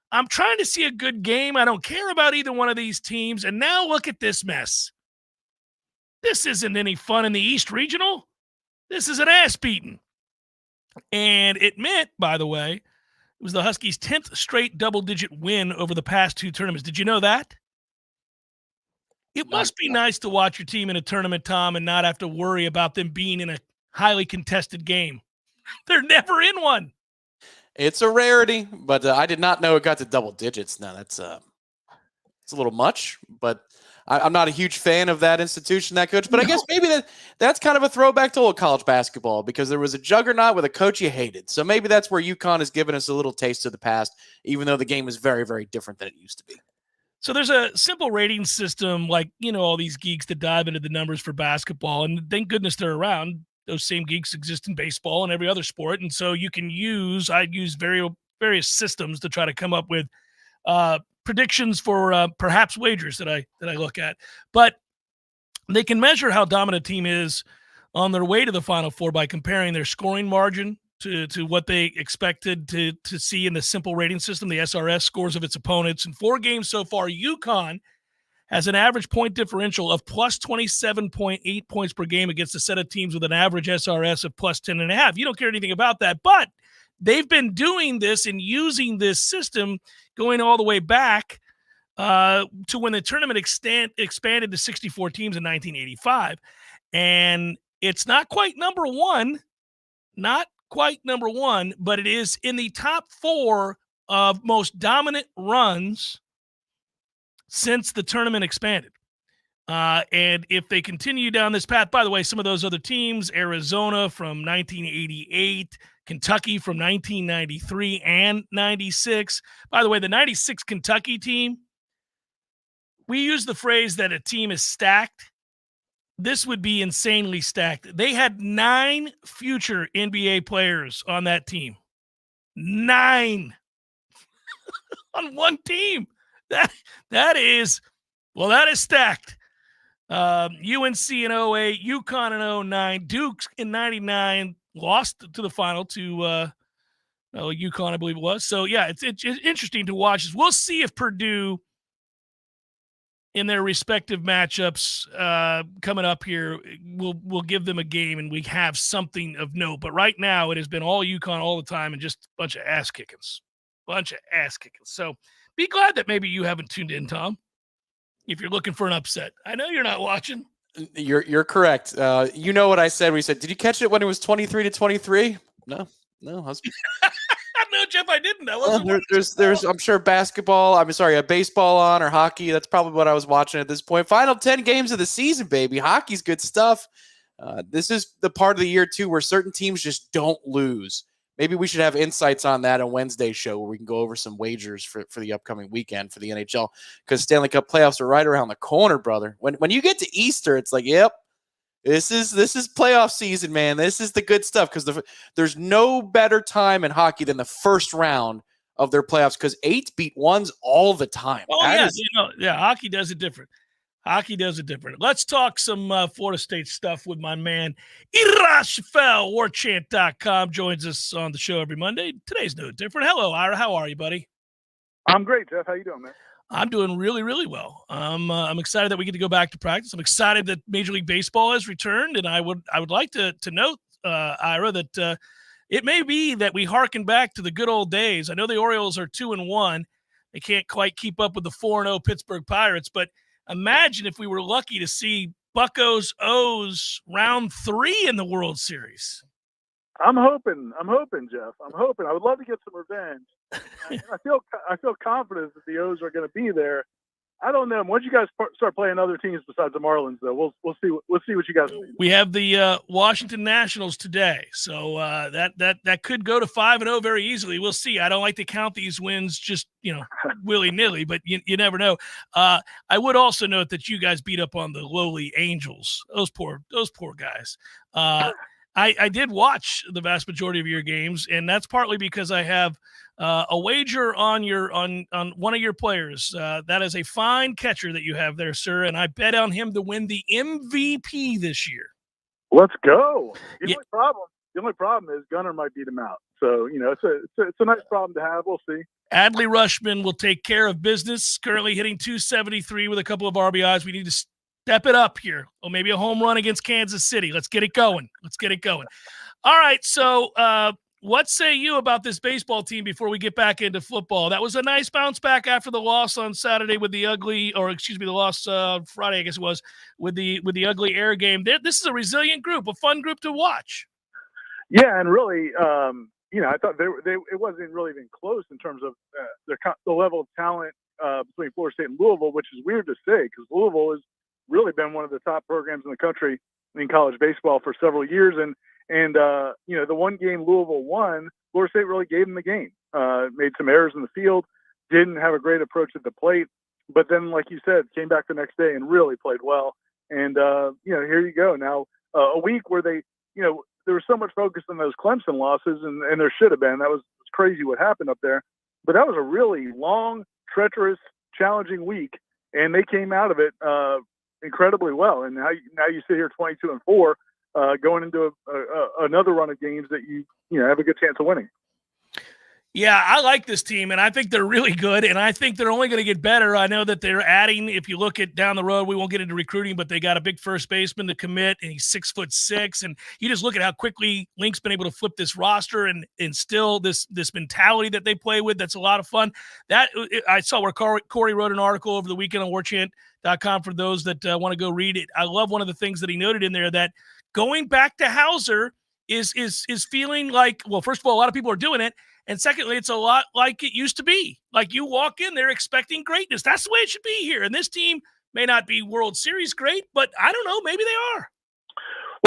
I'm trying to see a good game. I don't care about either one of these teams. And now look at this mess. This isn't any fun in the East Regional. This is an ass beating. And it meant, by the way, it was the Huskies' 10th straight double-digit win over the past two tournaments. Did you know that? It must be nice to watch your team in a tournament, Tom, and not have to worry about them being in a highly contested game. They're never in one. It's a rarity, but I did not know it got to double digits. Now it's a little much, but I'm not a huge fan of that institution, that coach. But I guess maybe that's kind of a throwback to old college basketball, because there was a juggernaut with a coach you hated. So maybe that's where UConn has given us a little taste of the past, even though the game is very, very different than it used to be. So there's a simple rating system, like, all these geeks that dive into the numbers for basketball, and thank goodness they're around. Those same geeks exist in baseball and every other sport. And so you can I'd use various systems to try to come up with predictions for perhaps wagers that I look at. But they can measure how dominant a team is on their way to the Final Four by comparing their scoring margin to what they expected to see in the simple rating system, the SRS scores of its opponents. In 4 games so far, UConn has an average point differential of plus 27.8 points per game against a set of teams with an average SRS of plus 10.5. You don't care anything about that, but they've been doing this and using this system going all the way back to when the tournament expanded to 64 teams in 1985. And it's not quite number one, but it is in the top 4 of most dominant runs since the tournament expanded. And if they continue down this path, by the way, some of those other teams, Arizona from 1988, Kentucky from 1993 and 96. By the way, the 96 Kentucky team, we use the phrase that a team is stacked. This would be insanely stacked. They had 9 future NBA players on that team. 9 on one team. That is stacked. UNC in 08, UConn in 09, Duke in 99, lost to the final to UConn, I believe it was. So, yeah, it's interesting to watch. We'll see if Purdue, in their respective matchups coming up here, we'll give them a game and we have something of note. But right now, it has been all UConn all the time and just a bunch of ass kickings. So be glad that maybe you haven't tuned in, Tom, if you're looking for an upset. I know you're not watching. You're correct. You know what I said? We said, did you catch it when it was 23-23? No. No, Jeff, I didn't. I wasn't. There's I'm sure baseball on or hockey. That's probably what I was watching at this point. Final 10 games of the season, baby. Hockey's good stuff. This is the part of the year too where certain teams just don't lose. Maybe we should have insights on that on Wednesday's show where we can go over some wagers for the upcoming weekend for the NHL, because Stanley Cup playoffs are right around the corner, brother. When you get to Easter, it's like, yep, this is playoff season, man. This is the good stuff, because there's no better time in hockey than the first round of their playoffs, because 8 beat 1s all the time. Oh, hockey does it different. Let's talk some Florida State stuff with my man, Ira Schafel. Warchant.com joins us on the show every Monday. Today's no different. Hello, Ira. How are you, buddy? I'm great, Jeff. How you doing, man? I'm doing really, really well. I'm excited that we get to go back to practice. I'm excited that Major League Baseball has returned, and I would like to note, Ira, that it may be that we harken back to the good old days. I know the Orioles are 2-1. They can't quite keep up with the 4-0 Pittsburgh Pirates, but imagine if we were lucky to see Buccos O's round 3 in the World Series. I'm hoping, Jeff. I would love to get some revenge. I feel confident that the O's are going to be there. I don't know. Once you guys start playing other teams besides the Marlins, though, we'll see what you guys do. We have the Washington Nationals today, so that could go to 5-0 very easily. We'll see. I don't like to count these wins just willy nilly, but you never know. I would also note that you guys beat up on the lowly Angels. Those poor guys. I did watch the vast majority of your games, and that's partly because I have a wager on one of your players. That is a fine catcher that you have there, sir, and I bet on him to win the MVP this year. Let's go. The only problem is Gunnar might beat him out. So it's a nice problem to have. We'll see. Adley Rushman will take care of business. Currently hitting .273 with a couple of RBIs. We need to step it up here. Or maybe a home run against Kansas City. Let's get it going. All right, so what say you about this baseball team before we get back into football? That was a nice bounce back after the loss on Saturday with the loss Friday, I guess it was, with the ugly Air game. This is a resilient group, a fun group to watch. Yeah, and really, I thought it wasn't really even close in terms of the level of talent between Florida State and Louisville, which is weird to say because Louisville has really been one of the top programs in the country in college baseball for several years. And the one game Louisville won, Florida State really gave them the game. Made some errors in the field, didn't have a great approach at the plate, but then, like you said, came back the next day and really played well. And here you go now, a week where they, there was so much focus on those Clemson losses, and there should have been. That was crazy what happened up there, but that was a really long, treacherous, challenging week, and they came out of it incredibly well. And now you sit here 22-4. Going into another run of games that you have a good chance of winning. Yeah, I like this team, and I think they're really good, and I think they're only going to get better. I know that they're adding, if you look at down the road, we won't get into recruiting, but they got a big first baseman to commit, and he's 6'6", and you just look at how quickly Link's been able to flip this roster and instill this mentality that they play with. That's a lot of fun. I saw where Corey wrote an article over the weekend on Warchant.com for those that want to go read it. I love one of the things that he noted in there, that going back to Hauser is feeling like, well, first of all, a lot of people are doing it. And secondly, it's a lot like it used to be. Like you walk in there expecting greatness. That's the way it should be here. And this team may not be World Series great, but I don't know, maybe they are.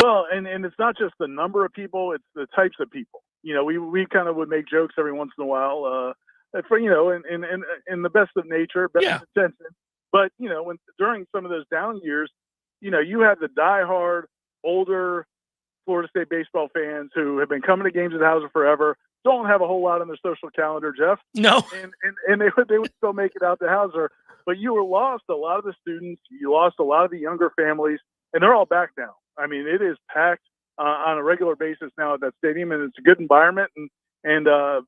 Well, and it's not just the number of people, it's the types of people. we kind of would make jokes every once in a while, for in the best of nature, best of intention. But when during some of those down years, you had the diehard older Florida State baseball fans who have been coming to games at Hauser forever, don't have a whole lot on their social calendar, Jeff. No. And they would still make it out to Hauser. But you lost a lot of the students. You lost a lot of the younger families, and they're all back now. I mean, it is packed on a regular basis now at that stadium, and it's a good environment, and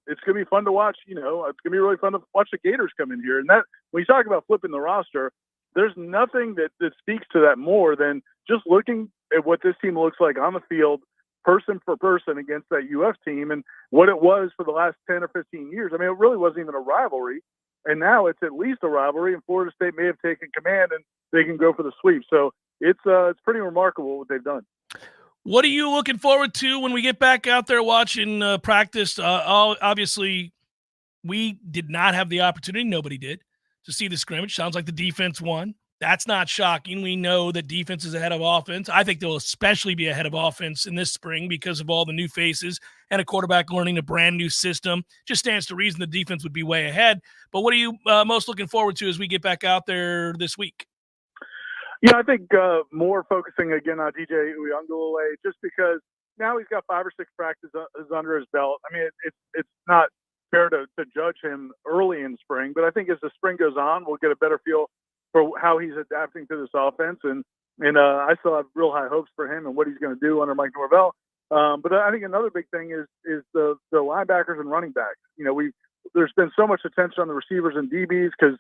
it's going to be fun to watch. It's going to be really fun to watch the Gators come in here. And that, when you talk about flipping the roster, there's nothing that speaks to that more than just looking at what this team looks like on the field, person for person, against that UF team, and what it was for the last 10 or 15 years. I mean, it really wasn't even a rivalry, and now it's at least a rivalry, and Florida State may have taken command, and they can go for the sweep. So it's pretty remarkable what they've done. What are you looking forward to when we get back out there watching practice? Obviously, we did not have the opportunity, nobody did, to see the scrimmage. Sounds like the defense won. That's not shocking. We know that defense is ahead of offense. I think they'll especially be ahead of offense in this spring because of all the new faces and a quarterback learning a brand new system. Just stands to reason the defense would be way ahead. But what are you most looking forward to as we get back out there this week? Yeah, I think more focusing again on DJ Uyunglele, just because now he's got 5 or 6 practices under his belt. I mean, it's not fair to judge him early in spring, but I think as the spring goes on, we'll get a better feel for how he's adapting to this offense, and I still have real high hopes for him and what he's going to do under Mike Norvell. But I think another big thing is the linebackers and running backs. There's been so much attention on the receivers and DBs because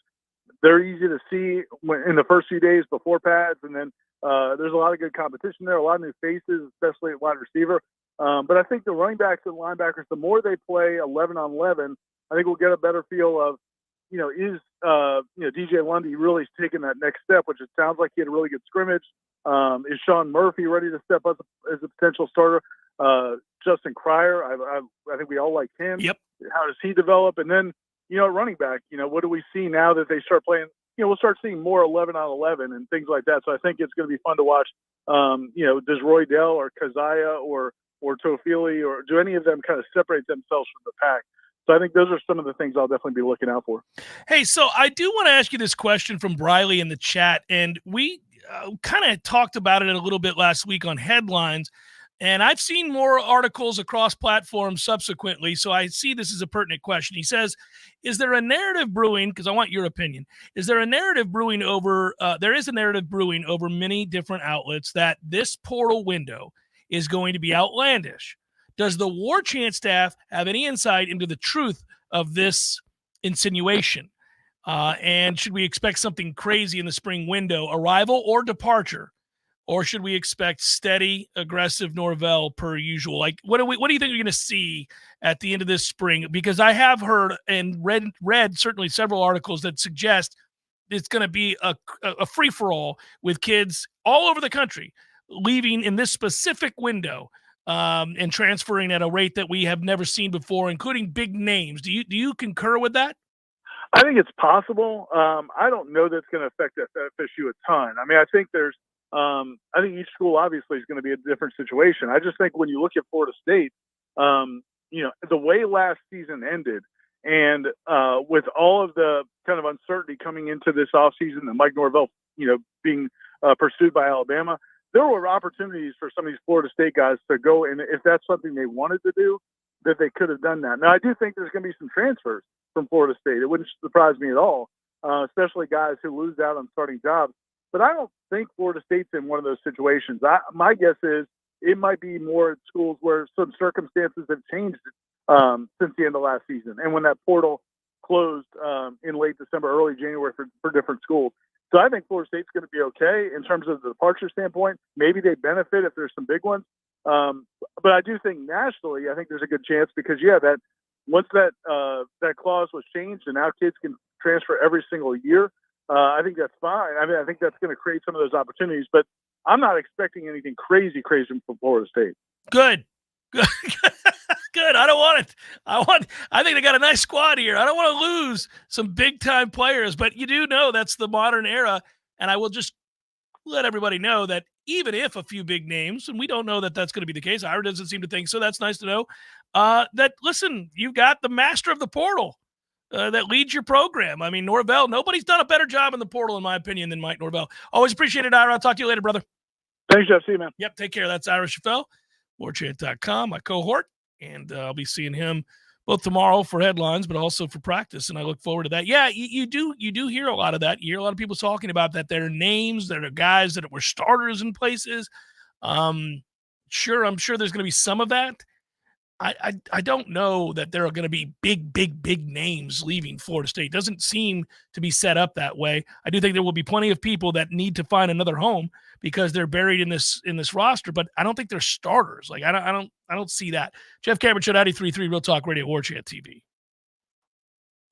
they're easy to see in the first few days before pads, and then there's a lot of good competition there, a lot of new faces, especially at wide receiver. But I think the running backs and linebackers, the more they play 11 on 11, I think we'll get a better feel of, is DJ Lundy really taking that next step, which it sounds like he had a really good scrimmage. Is Sean Murphy ready to step up as a potential starter? Justin Cryer, I think we all like him. Yep. How does he develop? And then, running back, what do we see now that they start playing? We'll start seeing more 11 on 11 and things like that. So I think it's going to be fun to watch. Does Roydell or Kazaya or Tofili, or do any of them kind of separate themselves from the pack? So I think those are some of the things I'll definitely be looking out for. Hey, so I do want to ask you this question from Briley in the chat, and we kind of talked about it a little bit last week on headlines, and I've seen more articles across platforms subsequently, so I see this as a pertinent question. He says, is there a narrative brewing, because I want your opinion, is there a narrative brewing over, there is a narrative brewing over many different outlets that this portal window is going to be outlandish? Does the Warchant staff have any insight into the truth of this insinuation? And should we expect something crazy in the spring window, arrival or departure? Or should we expect steady, aggressive Norvell per usual? Like, what do you think you're going to see at the end of this spring? Because I have heard and read certainly several articles that suggest it's going to be a free-for-all with kids all over the country leaving in this specific window. And transferring at a rate that we have never seen before, including big names. Do you concur with that? I think it's possible. I don't know that's going to affect FSU a ton. I mean, I think there's, I think each school obviously is going to be a different situation. I just think when you look at Florida State, the way last season ended, and with all of the kind of uncertainty coming into this offseason, and Mike Norvell, being pursued by Alabama, there were opportunities for some of these Florida State guys to go, and if that's something they wanted to do, that they could have done that. Now, I do think there's going to be some transfers from Florida State. It wouldn't surprise me at all, especially guys who lose out on starting jobs. But I don't think Florida State's in one of those situations. My guess is it might be more at schools where some circumstances have changed since the end of last season, and when that portal closed in late December, early January for different schools. So I think Florida State's going to be okay in terms of the departure standpoint. Maybe they benefit if there's some big ones. But I do think nationally, I think there's a good chance because, that once that clause was changed and now kids can transfer every single year, I think that's fine. I mean, I think that's going to create some of those opportunities. But I'm not expecting anything crazy from Florida State. Good. Good. I don't want it. I think they got a nice squad here. I don't want to lose some big time players, but you do know that's the modern era. And I will just let everybody know that even if a few big names, and we don't know that that's going to be the case, Ira doesn't seem to think so. That's nice to know. That, listen, you've got the master of the portal that leads your program. I mean, Norvell, nobody's done a better job in the portal, in my opinion, than Mike Norvell. Always appreciate it, Ira. I'll talk to you later, brother. Thanks, Jeff. See you, man. Yep, take care. That's Ira Chaffel, Warchant.com, my cohort, and I'll be seeing him both tomorrow for headlines, but also for practice, and I look forward to that. Yeah, you do hear a lot of that. You hear a lot of people talking about that. There are names, there are guys that were starters in places. I'm sure there's going to be some of that. I don't know that there are going to be big names leaving Florida State. It doesn't seem to be set up that way. I do think there will be plenty of people that need to find another home because they're buried in this roster, but I don't think they're starters. Like I don't see that. Jeff Cameron, Show 93.3 Real Talk Radio, Warchant TV.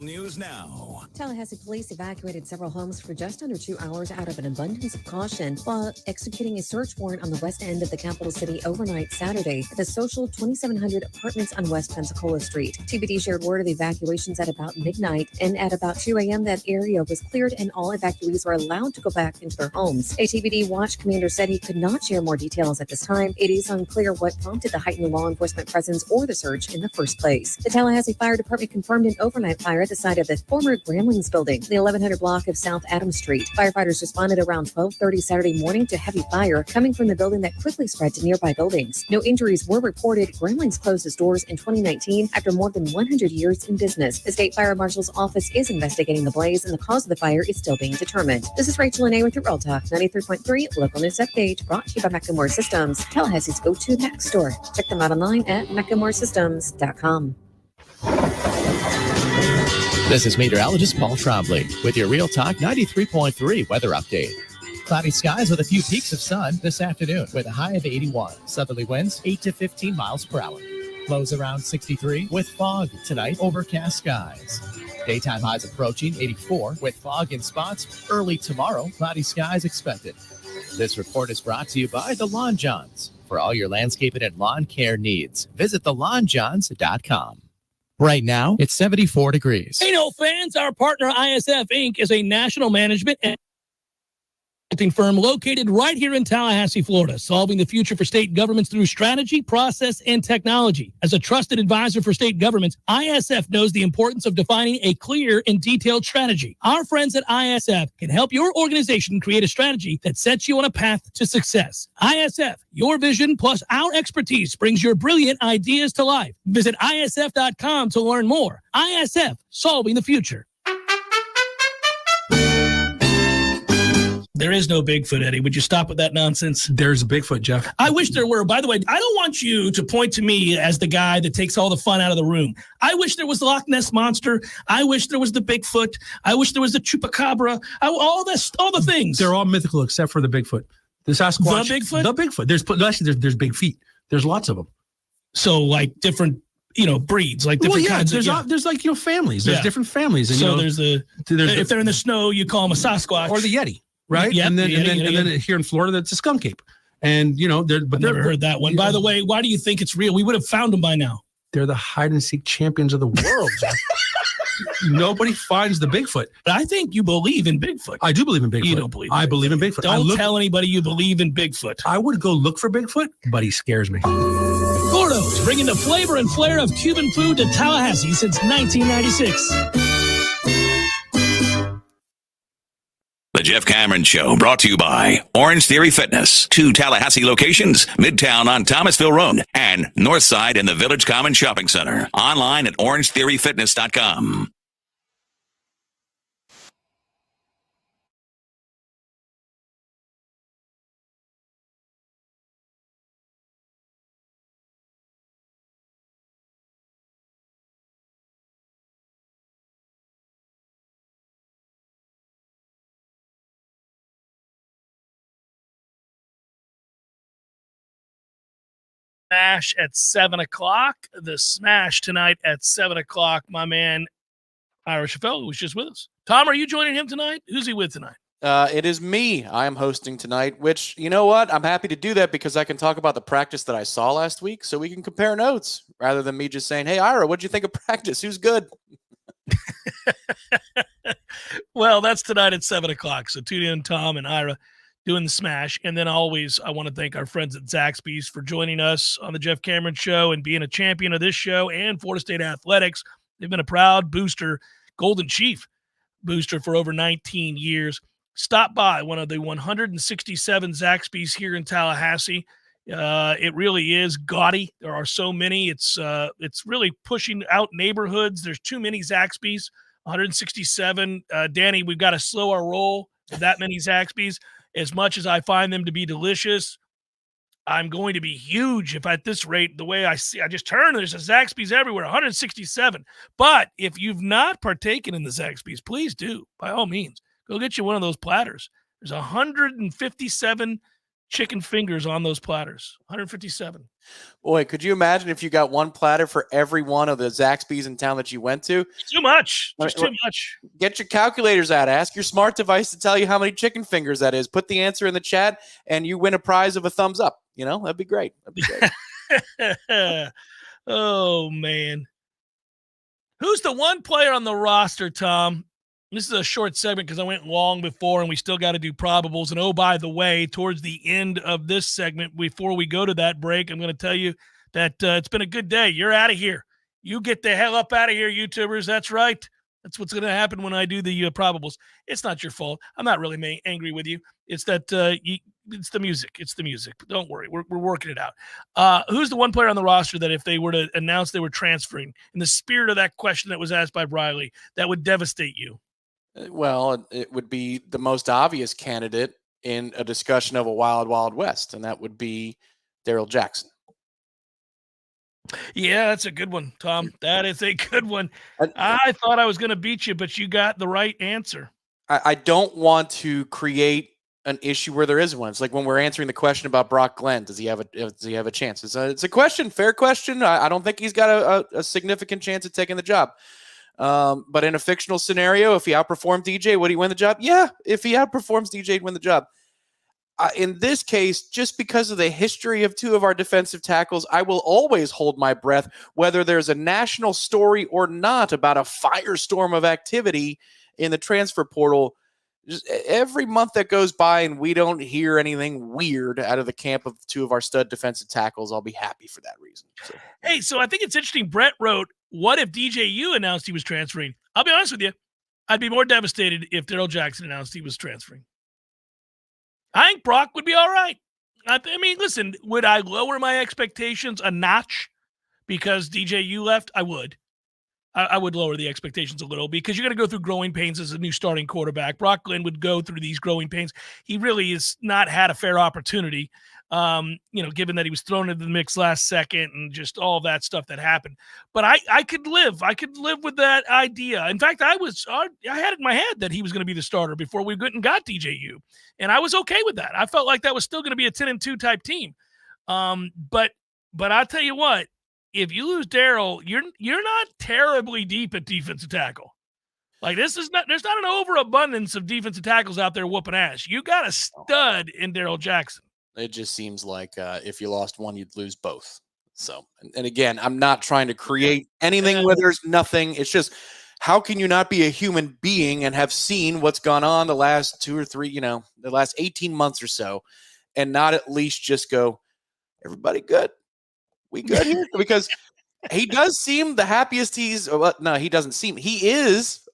News now. Tallahassee police evacuated several homes for just under 2 hours out of an abundance of caution while executing a search warrant on the west end of the capital city overnight Saturday at the social 2700 apartments on West Pensacola Street. TBD shared word of evacuations at about midnight, and at about 2 a.m. that area was cleared and all evacuees were allowed to go back into their homes. A TBD watch commander said he could not share more details at this time. It is unclear what prompted the heightened law enforcement presence or the search in the first place. The Tallahassee Fire Department confirmed an overnight fire at the site of the former Gremlins building, the 1100 block of South Adams Street. Firefighters responded around 12:30 Saturday morning to heavy fire coming from the building that quickly spread to nearby buildings. No injuries were reported. Gremlins closed its doors in 2019 after more than 100 years in business. The state fire marshal's office is investigating the blaze, and the cause of the fire is still being determined. This is Rachel Lene with your Real Talk 93.3 local news update, brought to you by Macklemore Systems, Tallahassee's go-to Mac store. Check them out online at MacklemoreSystems.com. This is meteorologist Paul Trombley with your Real Talk 93.3 weather update. Cloudy skies with a few peaks of sun this afternoon with a high of 81. Southerly winds 8 to 15 miles per hour. Lows around 63 with fog tonight, overcast skies. Daytime highs approaching 84 with fog in spots. Early tomorrow, cloudy skies expected. This report is brought to you by the Lawn Johns. For all your landscaping and lawn care needs, visit thelawnjohns.com. Right now, it's 74 degrees. Hey, no fans, our partner ISF Inc. is a national management and consulting firm located right here in Tallahassee, Florida, solving the future for state governments through strategy, process, and technology. As a trusted advisor for state governments, ISF knows the importance of defining a clear and detailed strategy. Our friends at ISF can help your organization create a strategy that sets you on a path to success. ISF, your vision plus our expertise brings your brilliant ideas to life. Visit ISF.com to learn more. ISF, solving the future. There is no Bigfoot, Eddie. Would you stop with that nonsense? There's a Bigfoot, Jeff. I wish there were. By the way, I don't want you to point to me as the guy that takes all the fun out of the room. I wish there was the Loch Ness Monster. I wish there was the Bigfoot. I wish there was the Chupacabra. All the things. They're all mythical except for the Bigfoot. The Sasquatch. The Bigfoot? The Bigfoot. There's big feet. There's lots of them. So, like, different breeds, like different kinds. There's like families. There's different families. And, so there's if they're in the snow, you call them a Sasquatch or the Yeti. Right, yep, and then here in Florida, that's a skunk ape, and but never heard that one. By the way, why do you think it's real? We would have found them by now. They're the hide and seek champions of the world. Nobody finds the Bigfoot. But I think you believe in Bigfoot. I do believe in Bigfoot. You don't believe. I believe in Bigfoot. Don't tell anybody you believe in Bigfoot. I would go look for Bigfoot, but he scares me. Gordo's, bringing the flavor and flair of Cuban food to Tallahassee since 1996. The Jeff Cameron Show, brought to you by Orange Theory Fitness. 2 Tallahassee locations, Midtown on Thomasville Road and Northside in the Village Common Shopping Center. Online at orangetheoryfitness.com. Smash at 7:00. The Smash tonight at 7:00. My man, Ira Chaffel, was just with us. Tom, are you joining him tonight? Who's he with tonight? It is me. I am hosting tonight, which, you know what? I'm happy to do that because I can talk about the practice that I saw last week so we can compare notes rather than me just saying, hey, Ira, what'd you think of practice? Who's good? Well, that's tonight at 7:00. So tune in, Tom and Ira. doing the smash. And then always, I want to thank our friends at Zaxby's for joining us on the Jeff Cameron Show and being a champion of this show and Florida State Athletics. They've been a proud booster, Golden Chief booster for over 19 years. Stop by one of the 167 Zaxby's here in Tallahassee. It really is gaudy. There are so many. It's really pushing out neighborhoods. There's too many Zaxby's, 167. Danny, we've got to slow our roll with that many Zaxby's. As much as I find them to be delicious, I'm going to be huge if at this rate, the way I see, I just turn, there's a Zaxby's everywhere, 167. But if you've not partaken in the Zaxby's, please do, by all means. Go get you one of those platters. There's 157 chicken fingers on those platters, 157. Boy, could you imagine if you got one platter for every one of the Zaxby's in town that you went to? Too much. Just too much. Get your calculators out. Ask your smart device to tell you how many chicken fingers that is. Put the answer in the chat, and you win a prize of a thumbs up. You know, that'd be great. That'd be great. Oh, man. Who's the one player on the roster, Tom? This is a short segment because I went long before and we still got to do probables. And, oh, by the way, towards the end of this segment, before we go to that break, I'm going to tell you that it's been a good day. You're out of here. You get the hell up out of here, YouTubers. That's right. That's what's going to happen when I do the probables. It's not your fault. I'm not really angry with you. It's that it's the music. It's the music. But don't worry. We're working it out. Who's the one player on the roster that if they were to announce they were transferring, in the spirit of that question that was asked by Briley, that would devastate you? Well, it would be the most obvious candidate in a discussion of a wild, wild west, and that would be Daryl Jackson. Yeah, that's a good one, Tom. That is a good one. I thought I was going to beat you, but you got the right answer. I don't want to create an issue where there is one. It's like when we're answering the question about Brock Glenn. Does he have a chance? It's a question, fair question. I don't think he's got a significant chance of taking the job. But in a fictional scenario, if he outperformed DJ, would he win the job? Yeah, if he outperforms DJ, he'd win the job. In this case, just because of the history of two of our defensive tackles, I will always hold my breath, whether there's a national story or not about a firestorm of activity in the transfer portal. Just every month that goes by and we don't hear anything weird out of the camp of two of our stud defensive tackles, I'll be happy for that reason. So I think it's interesting. Brett wrote, what if DJU announced he was transferring? I'll be honest with you. I'd be more devastated if Daryl Jackson announced he was transferring. I think Brock would be all right. I mean, listen, would I lower my expectations a notch because DJU left? I would. I would lower the expectations a little because you're going to go through growing pains as a new starting quarterback. Brock Glenn would go through these growing pains. He really has not had a fair opportunity, given that he was thrown into the mix last second and just all that stuff that happened. But I could live. I could live with that idea. In fact, I had it in my head that he was going to be the starter before we went and got DJU. And I was okay with that. I felt like that was still going to be a 10-2 type team. But I'll tell you what, if you lose Daryl, you're not terribly deep at defensive tackle. Like there's not an overabundance of defensive tackles out there whooping ass. You got a stud in Daryl Jackson. It just seems like if you lost one, you'd lose both. So, and again, I'm not trying to create anything where there's nothing. It's just, how can you not be a human being and have seen what's gone on the last 2 or 3, the last 18 months or so, and not at least just go, everybody good? We good here? Because he does seem the happiest he is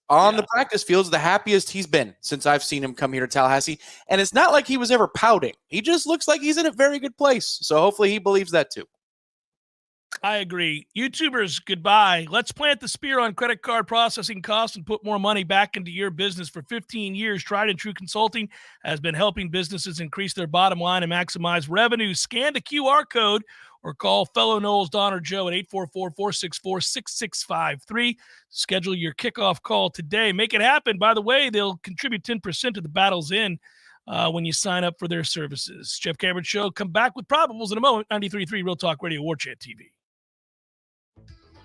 on the practice fields the happiest he's been since I've seen him come here to Tallahassee. And it's not like he was ever pouting. He just looks like he's in a very good place. So hopefully he believes that too. I agree. YouTubers, goodbye. Let's plant the spear on credit card processing costs and put more money back into your business. For 15 years, Tried and True Consulting has been helping businesses increase their bottom line and maximize revenue. Scan the QR code or call fellow Knowles, Don, or Joe at 844-464-6653. Schedule your kickoff call today. Make it happen. By the way, they'll contribute 10% to the Battle's End when you sign up for their services. Jeff Cameron Show. Come back with probables in a moment. 93.3 Real Talk Radio, Warchant TV.